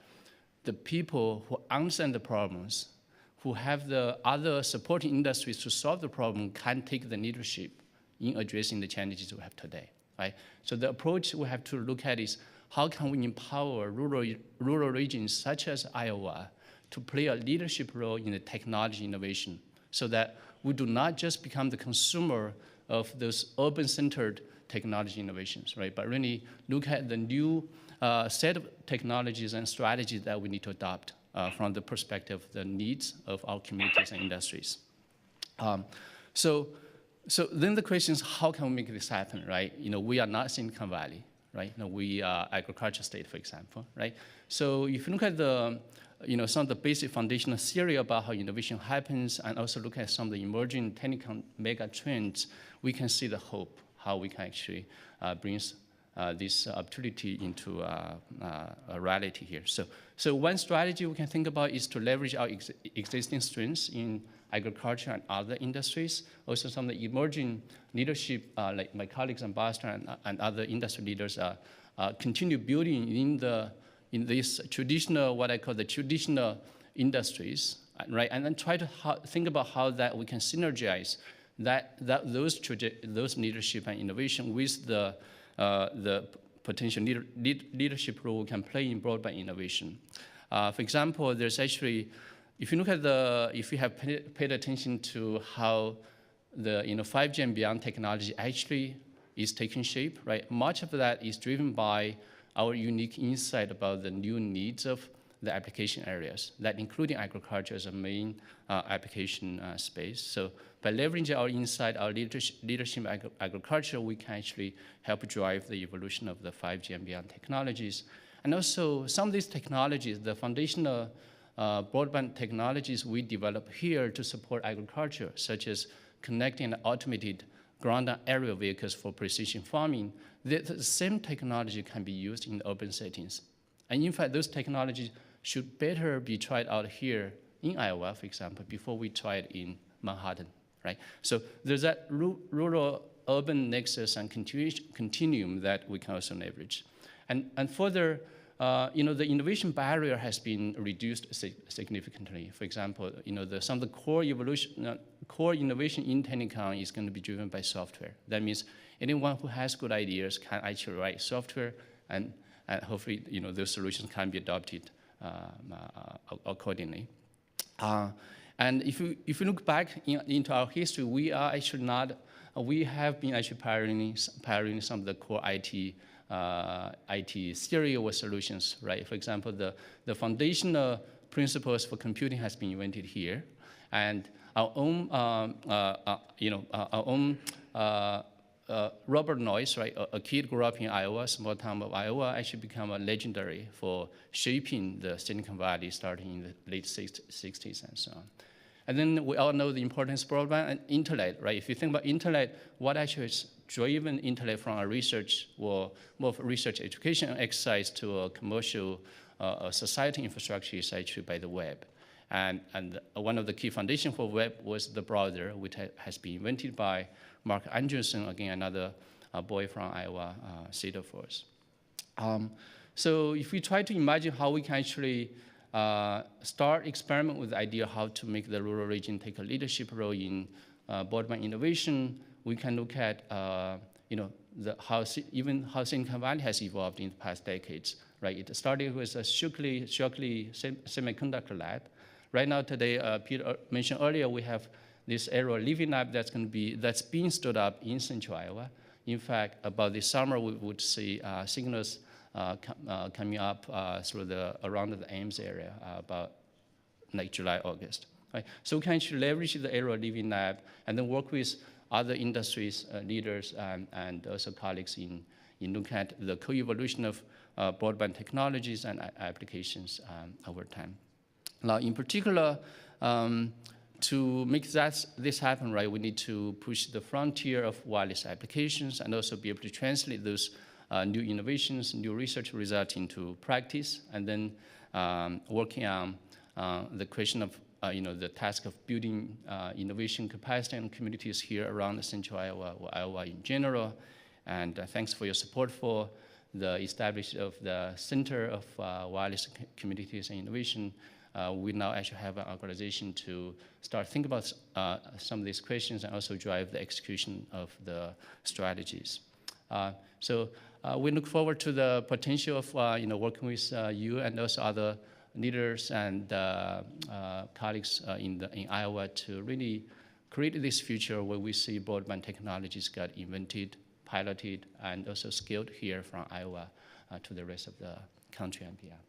the people who understand the problems, who have the other supporting industries to solve the problem, can take the leadership in addressing the challenges we have today, right? So the approach we have to look at is how can we empower rural regions such as Iowa to play a leadership role in the technology innovation so that we do not just become the consumer of those urban-centered technology innovations, right? But really look at the new set of technologies and strategies that we need to adopt from the perspective of the needs of our communities and industries. So then the question is, how can we make this happen, right? We are not Silicon Valley, right? We are agriculture state, for example, right? So if you look at the, some of the basic foundational theory about how innovation happens, and also look at some of the emerging technical mega trends, we can see the hope, how we can actually bring this opportunity into a reality here. So one strategy we can think about is to leverage our existing strengths in agriculture and other industries. Also some of the emerging leadership, like my colleagues in Boston and other industry leaders continue building in this traditional, what I call the traditional industries, right? And then try to think about how that we can synergize those leadership and innovation with the potential leadership role we can play in broadband innovation. For example, there's actually, if you look at if you have paid attention to how the 5G and beyond technology actually is taking shape, right? Much of that is driven by our unique insight about the new needs of the application areas, that including agriculture as a main application space. So by leveraging our insight, our leadership in agriculture, we can actually help drive the evolution of the 5G and beyond technologies. And also some of these technologies, the foundational broadband technologies we develop here to support agriculture, such as connecting and automated ground and aerial vehicles for precision farming, the same technology can be used in urban settings. And in fact, those technologies should better be tried out here in Iowa, for example, before we try it in Manhattan, right? So there's that rural-urban nexus and continuum that we can also leverage. And further, the innovation barrier has been reduced significantly. For example, some of the core innovation in telecom is going to be driven by software. That means anyone who has good ideas can actually write software, and hopefully, those solutions can be adopted accordingly. And if you look back into our history, we are actually we have been actually pioneering some of the core IT theory or solutions, right? For example, the foundational principles for computing has been invented here, and our own, Robert Noyce, right? A kid grew up in Iowa, small town of Iowa, actually became a legendary for shaping the Silicon Valley starting in the late 60s and so on. And then we all know the importance of broadband and internet, right? If you think about internet, what actually has driven internet from a research or more of a research education exercise to a commercial society infrastructure is actually by the web. And one of the key foundations for web was the browser, which has been invented by Mark Anderson, again, another boy from Iowa, Cedar Falls. So if we try to imagine how we can actually start experiment with the idea how to make the rural region take a leadership role in broadband innovation, we can look at how Silicon Valley has evolved in the past decades, right? It started with a Shockley semiconductor lab. Right now, today, Peter mentioned earlier, we have this aerial living lab that's being stood up in Central Iowa. In fact, about this summer, we would see signals coming up around the Ames area about like July, August. Right? So we can actually leverage the aerial living lab and then work with other industries, leaders, and also colleagues in looking at the co-evolution of broadband technologies and applications over time. Now, in particular, to make this happen, right, we need to push the frontier of wireless applications and also be able to translate those new innovations, new research results into practice, and then working on the question of the task of building innovation capacity and communities here around Central Iowa or Iowa in general. And thanks for your support for the establishment of the Center of Wireless Communities and Innovation. We now actually have an organization to start thinking about some of these questions and also drive the execution of the strategies. So we look forward to the potential of working with you and also other leaders and colleagues in Iowa to really create this future where we see broadband technologies get invented, piloted, and also scaled here from Iowa to the rest of the country and beyond.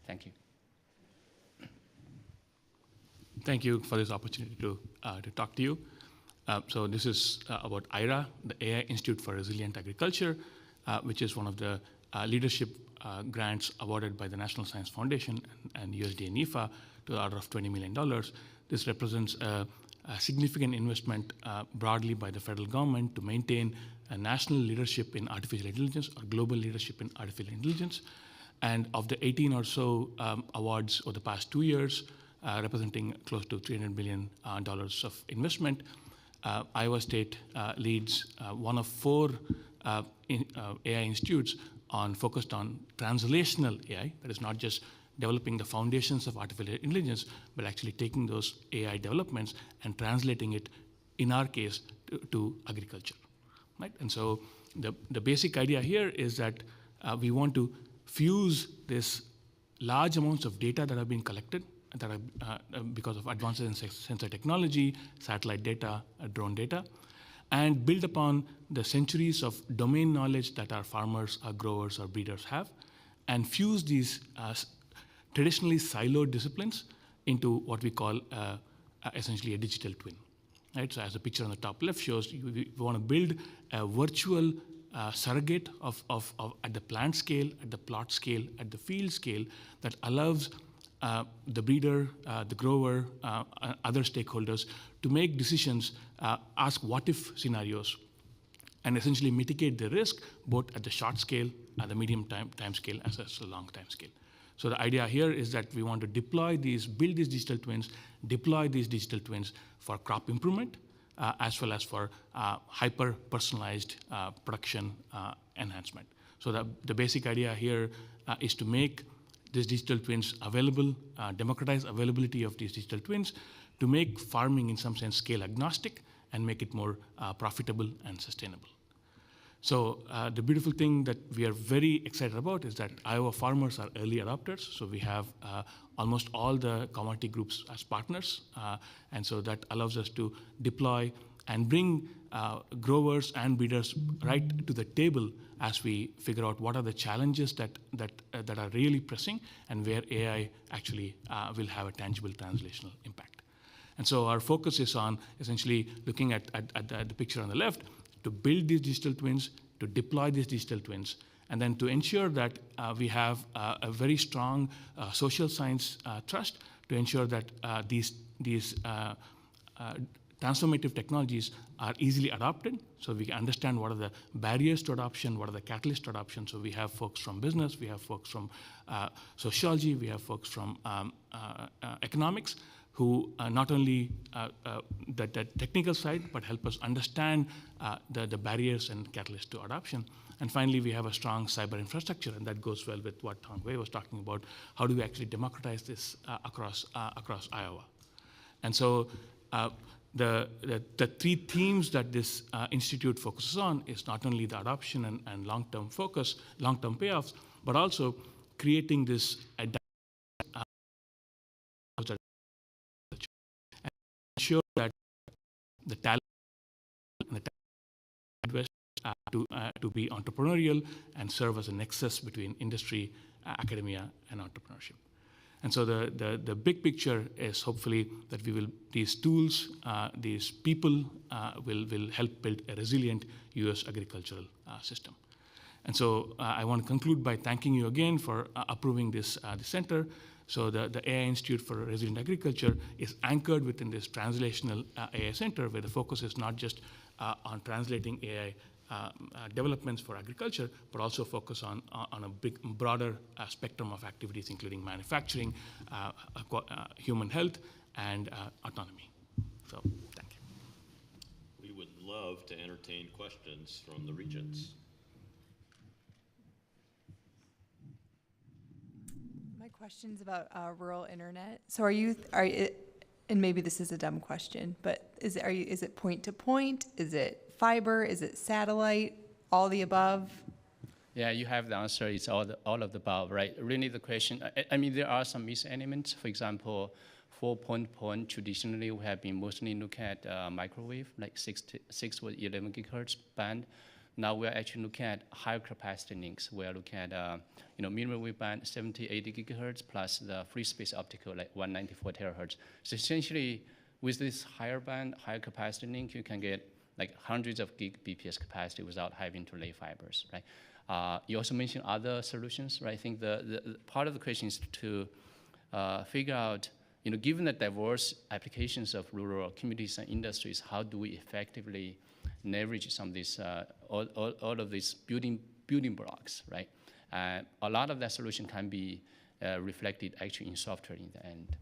Thank you. Thank you for this opportunity to talk to you. So this is about IRA, the AI Institute for Resilient Agriculture, which is one of the leadership grants awarded by the National Science Foundation and USDA NIFA to the order of $20 million. This represents a significant investment broadly by the federal government to maintain a national leadership in artificial intelligence or global leadership in artificial intelligence. And of the 18 or so awards over the past 2 years, representing close to $300 billion of investment, Iowa State leads one of 4 AI institutes focused on translational AI, that is not just developing the foundations of artificial intelligence, but actually taking those AI developments and translating it, in our case, to agriculture. Right? And so the basic idea here is that we want to fuse this large amounts of data that have been collected that are because of advances in sensor technology, satellite data, drone data, and build upon the centuries of domain knowledge that our farmers, our growers, our breeders have, and fuse these traditionally siloed disciplines into what we call essentially a digital twin. Right? So as the picture on the top left shows, we want to build a virtual surrogate of at the plant scale, at the plot scale, at the field scale that allows the breeder, the grower, other stakeholders to make decisions, ask what-if scenarios, and essentially mitigate the risk both at the short scale, at the medium time scale, as well as the long time scale. So the idea here is that we want to build these digital twins, deploy these digital twins for crop improvement, as well as for hyper-personalized production enhancement. So the basic idea here is to make these digital twins available, democratize availability of these digital twins to make farming in some sense scale agnostic and make it more profitable and sustainable. So the beautiful thing that we are very excited about is that Iowa farmers are early adopters. So we have almost all the commodity groups as partners. And so that allows us to deploy and bring growers and breeders right to the table as we figure out what are the challenges that are really pressing and where AI actually will have a tangible translational impact. And so our focus is on essentially looking at the picture on the left to build these digital twins, to deploy these digital twins, and then to ensure that we have a very strong social science trust to ensure that these transformative technologies are easily adopted, so we can understand what are the barriers to adoption, what are the catalysts to adoption. So we have folks from business, we have folks from sociology, we have folks from economics, who not only the technical side, but help us understand the barriers and catalysts to adoption. And finally, we have a strong cyber infrastructure, and that goes well with what Hong Wei was talking about. How do we actually democratize this across Iowa? And so the 3 themes that this institute focuses on is not only the adoption and long-term focus, long-term payoffs, but also creating this ensure that the talent and the talent to be entrepreneurial and serve as a nexus between industry, academia, and entrepreneurship. And so the big picture is hopefully that these tools, these people will help build a resilient U.S. agricultural system. And so I want to conclude by thanking you again for approving this center. So the AI Institute for Resilient Agriculture is anchored within this translational AI center, where the focus is not just on translating AI developments for agriculture, but also focus on a broader spectrum of activities, including manufacturing, human health, and autonomy. So thank you. We would love to entertain questions from the Regents. My question's about rural internet. So and maybe this is a dumb question, but is it point to point? Is it fiber? Is it satellite? All the above? Yeah, you have the answer. It's all of the above, right? Really, the question. I mean, there are some miselements. For example, for point traditionally we have been mostly look at microwave, like 6 to 11 gigahertz band. Now we're actually looking at higher capacity links. We're looking at millimeter wave band 70, 80 gigahertz plus the free space optical like 194 terahertz. So essentially, with this higher band, higher capacity link, you can get like hundreds of gig BPS capacity without having to lay fibers, right? You also mentioned other solutions, right? I think the part of the question is to figure out, given the diverse applications of rural communities and industries, how do we effectively leverage some of these, all of these building blocks, right? A lot of that solution can be reflected actually in software in the end.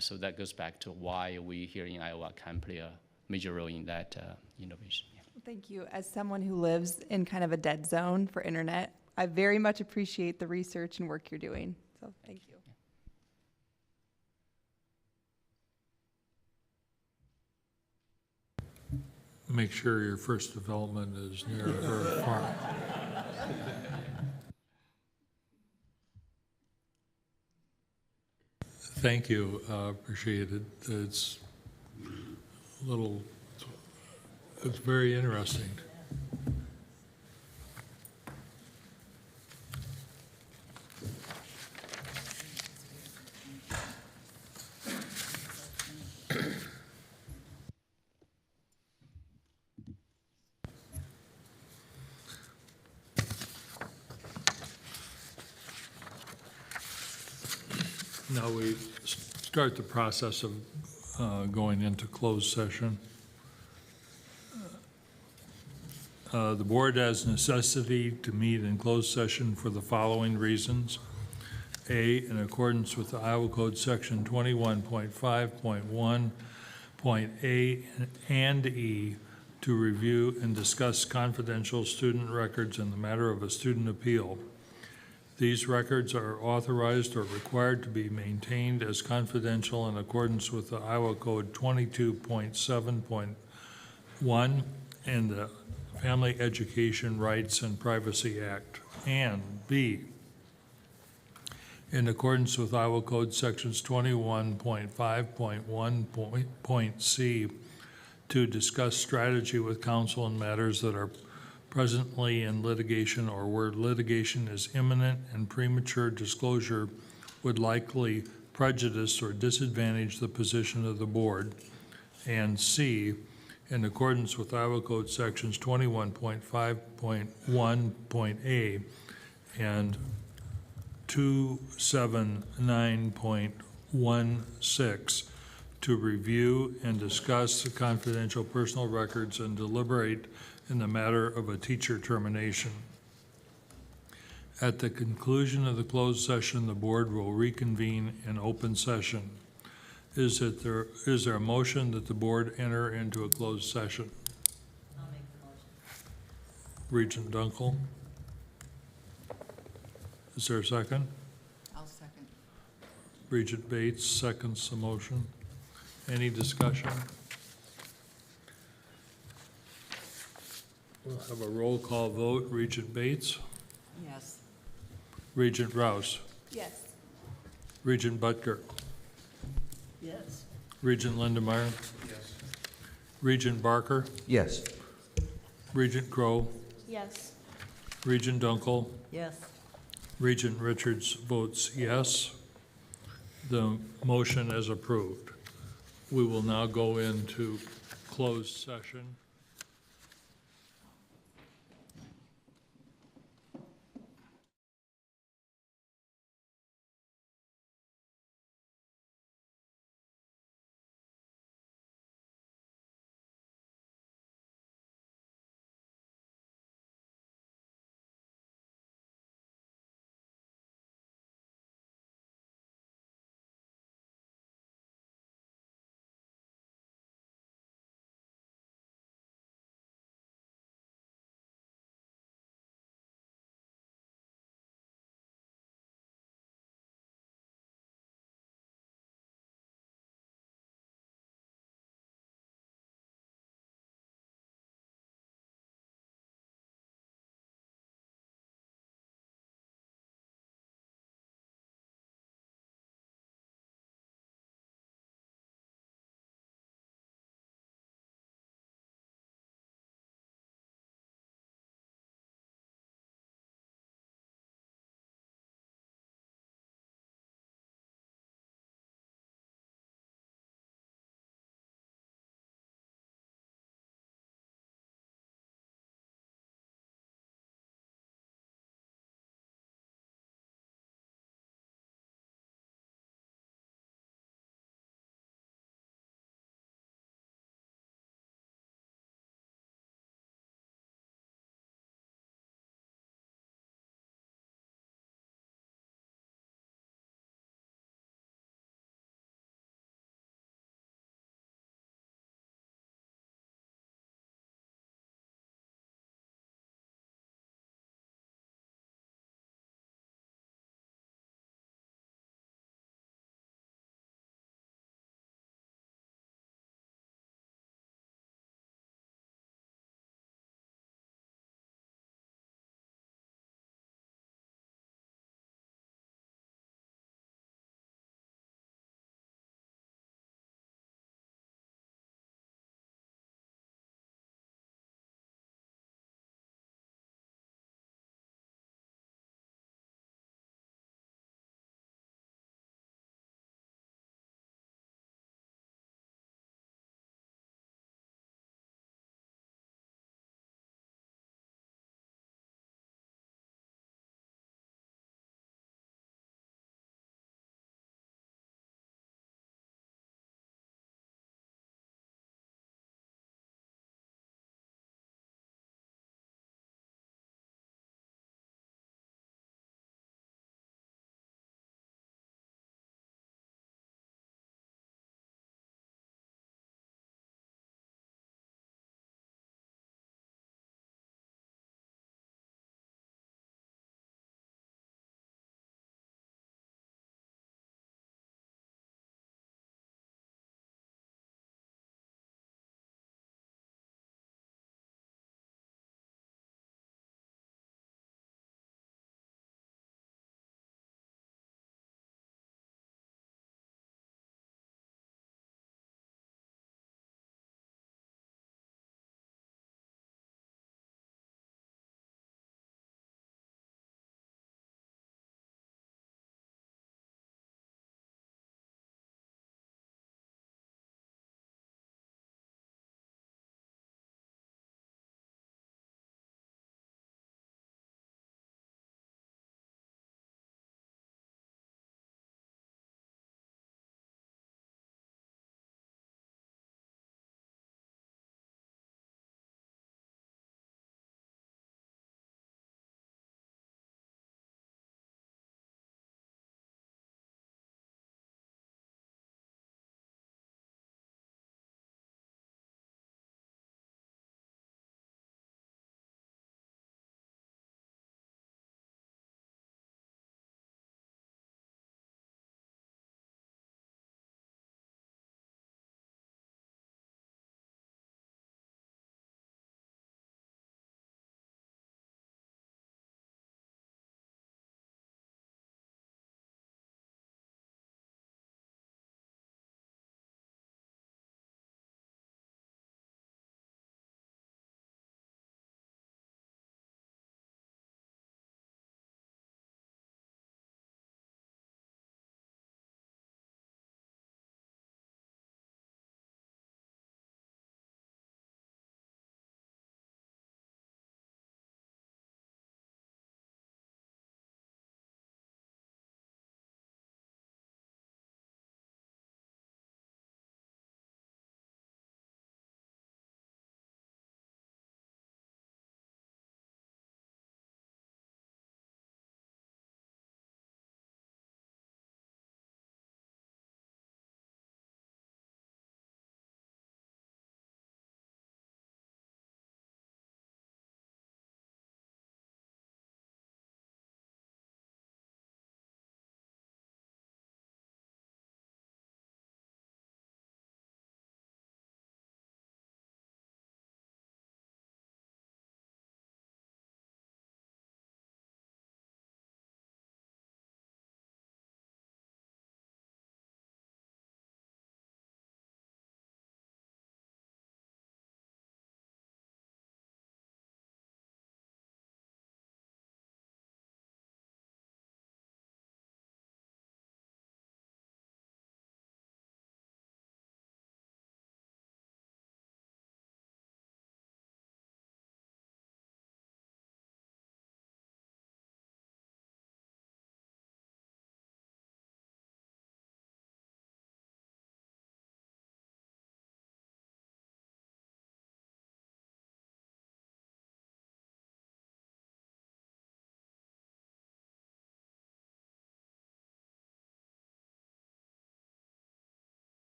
So that goes back to why we here in Iowa can play a major role in that innovation. Yeah. Thank you. As someone who lives in kind of a dead zone for internet, I very much appreciate the research and work you're doing. So thank you. Make sure your first development is near her farm. Thank you, appreciate it. It's very interesting. Now we start the process of going into closed session. The board has necessity to meet in closed session for the following reasons. A, in accordance with the Iowa Code Section 21.5.1.A and E, to review and discuss confidential student records in the matter of a student appeal. These records are authorized or required to be maintained as confidential in accordance with the Iowa Code 22.7.1 and the Family Education Rights and Privacy Act. And B, in accordance with Iowa Code Sections 21.5.1.C, to discuss strategy with counsel in matters that are presently in litigation or where litigation is imminent and premature disclosure would likely prejudice or disadvantage the position of the board. And C, in accordance with Iowa Code Sections 21.5.1.A and 279.16, to review and discuss the confidential personal records and deliberate in the matter of a teacher termination. At the conclusion of the closed session, the board will reconvene in open session. Is there a motion that the board enter into a closed session? I'll make the motion. Regent Dunkel? Is there a second? I'll second. Regent Bates seconds the motion. Any discussion? We'll have a roll call vote. Regent Bates? Yes. Regent Rouse? Yes. Regent Butker? Yes. Regent Lindemeyer? Yes. Regent Barker? Yes. Regent Crow? Yes. Regent Dunkel? Yes. Regent Richards votes yes. The motion is approved. We will now go into closed session.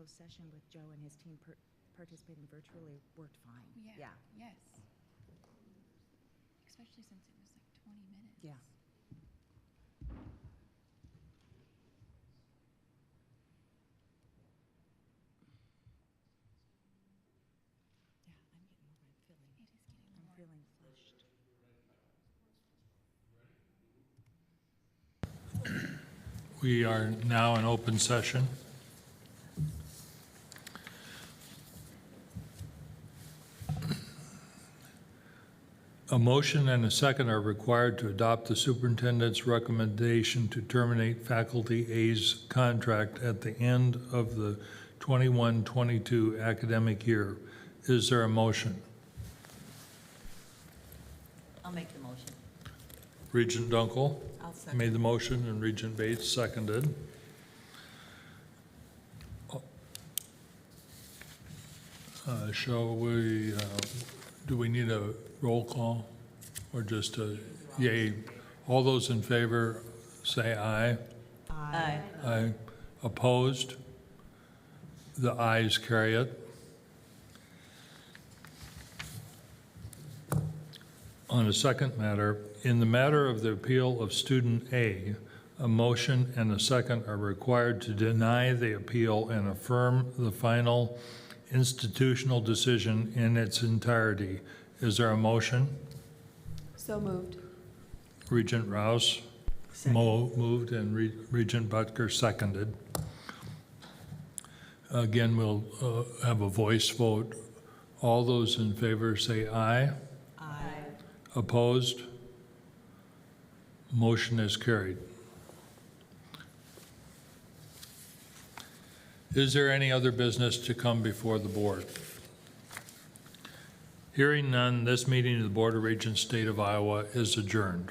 closed session with Joe and his team participating virtually worked fine. Yeah. Yes. Especially since it was like 20 minutes. Yeah. I'm feeling flushed. We are now in open session. A motion and a second are required to adopt the superintendent's recommendation to terminate faculty A's contract at the end of the 21-22 academic year. Is there a motion? I'll make the motion. Regent Dunkel I'll second. made the motion and Regent Bates seconded. Shall we, do we need a roll call or just a yay? All those in favor say aye. Aye. Aye. Opposed? The ayes carry it. On a second matter, in the matter of the appeal of student A, a motion and a second are required to deny the appeal and affirm the final institutional decision in its entirety. Is there a motion? So moved. Regent Rouse moved and Regent Butker seconded. Again, we'll have a voice vote. All those in favor say aye. Aye. Opposed? Motion is carried. Is there any other business to come before the board? Hearing none, this meeting of the Board of Regents, State of Iowa is adjourned.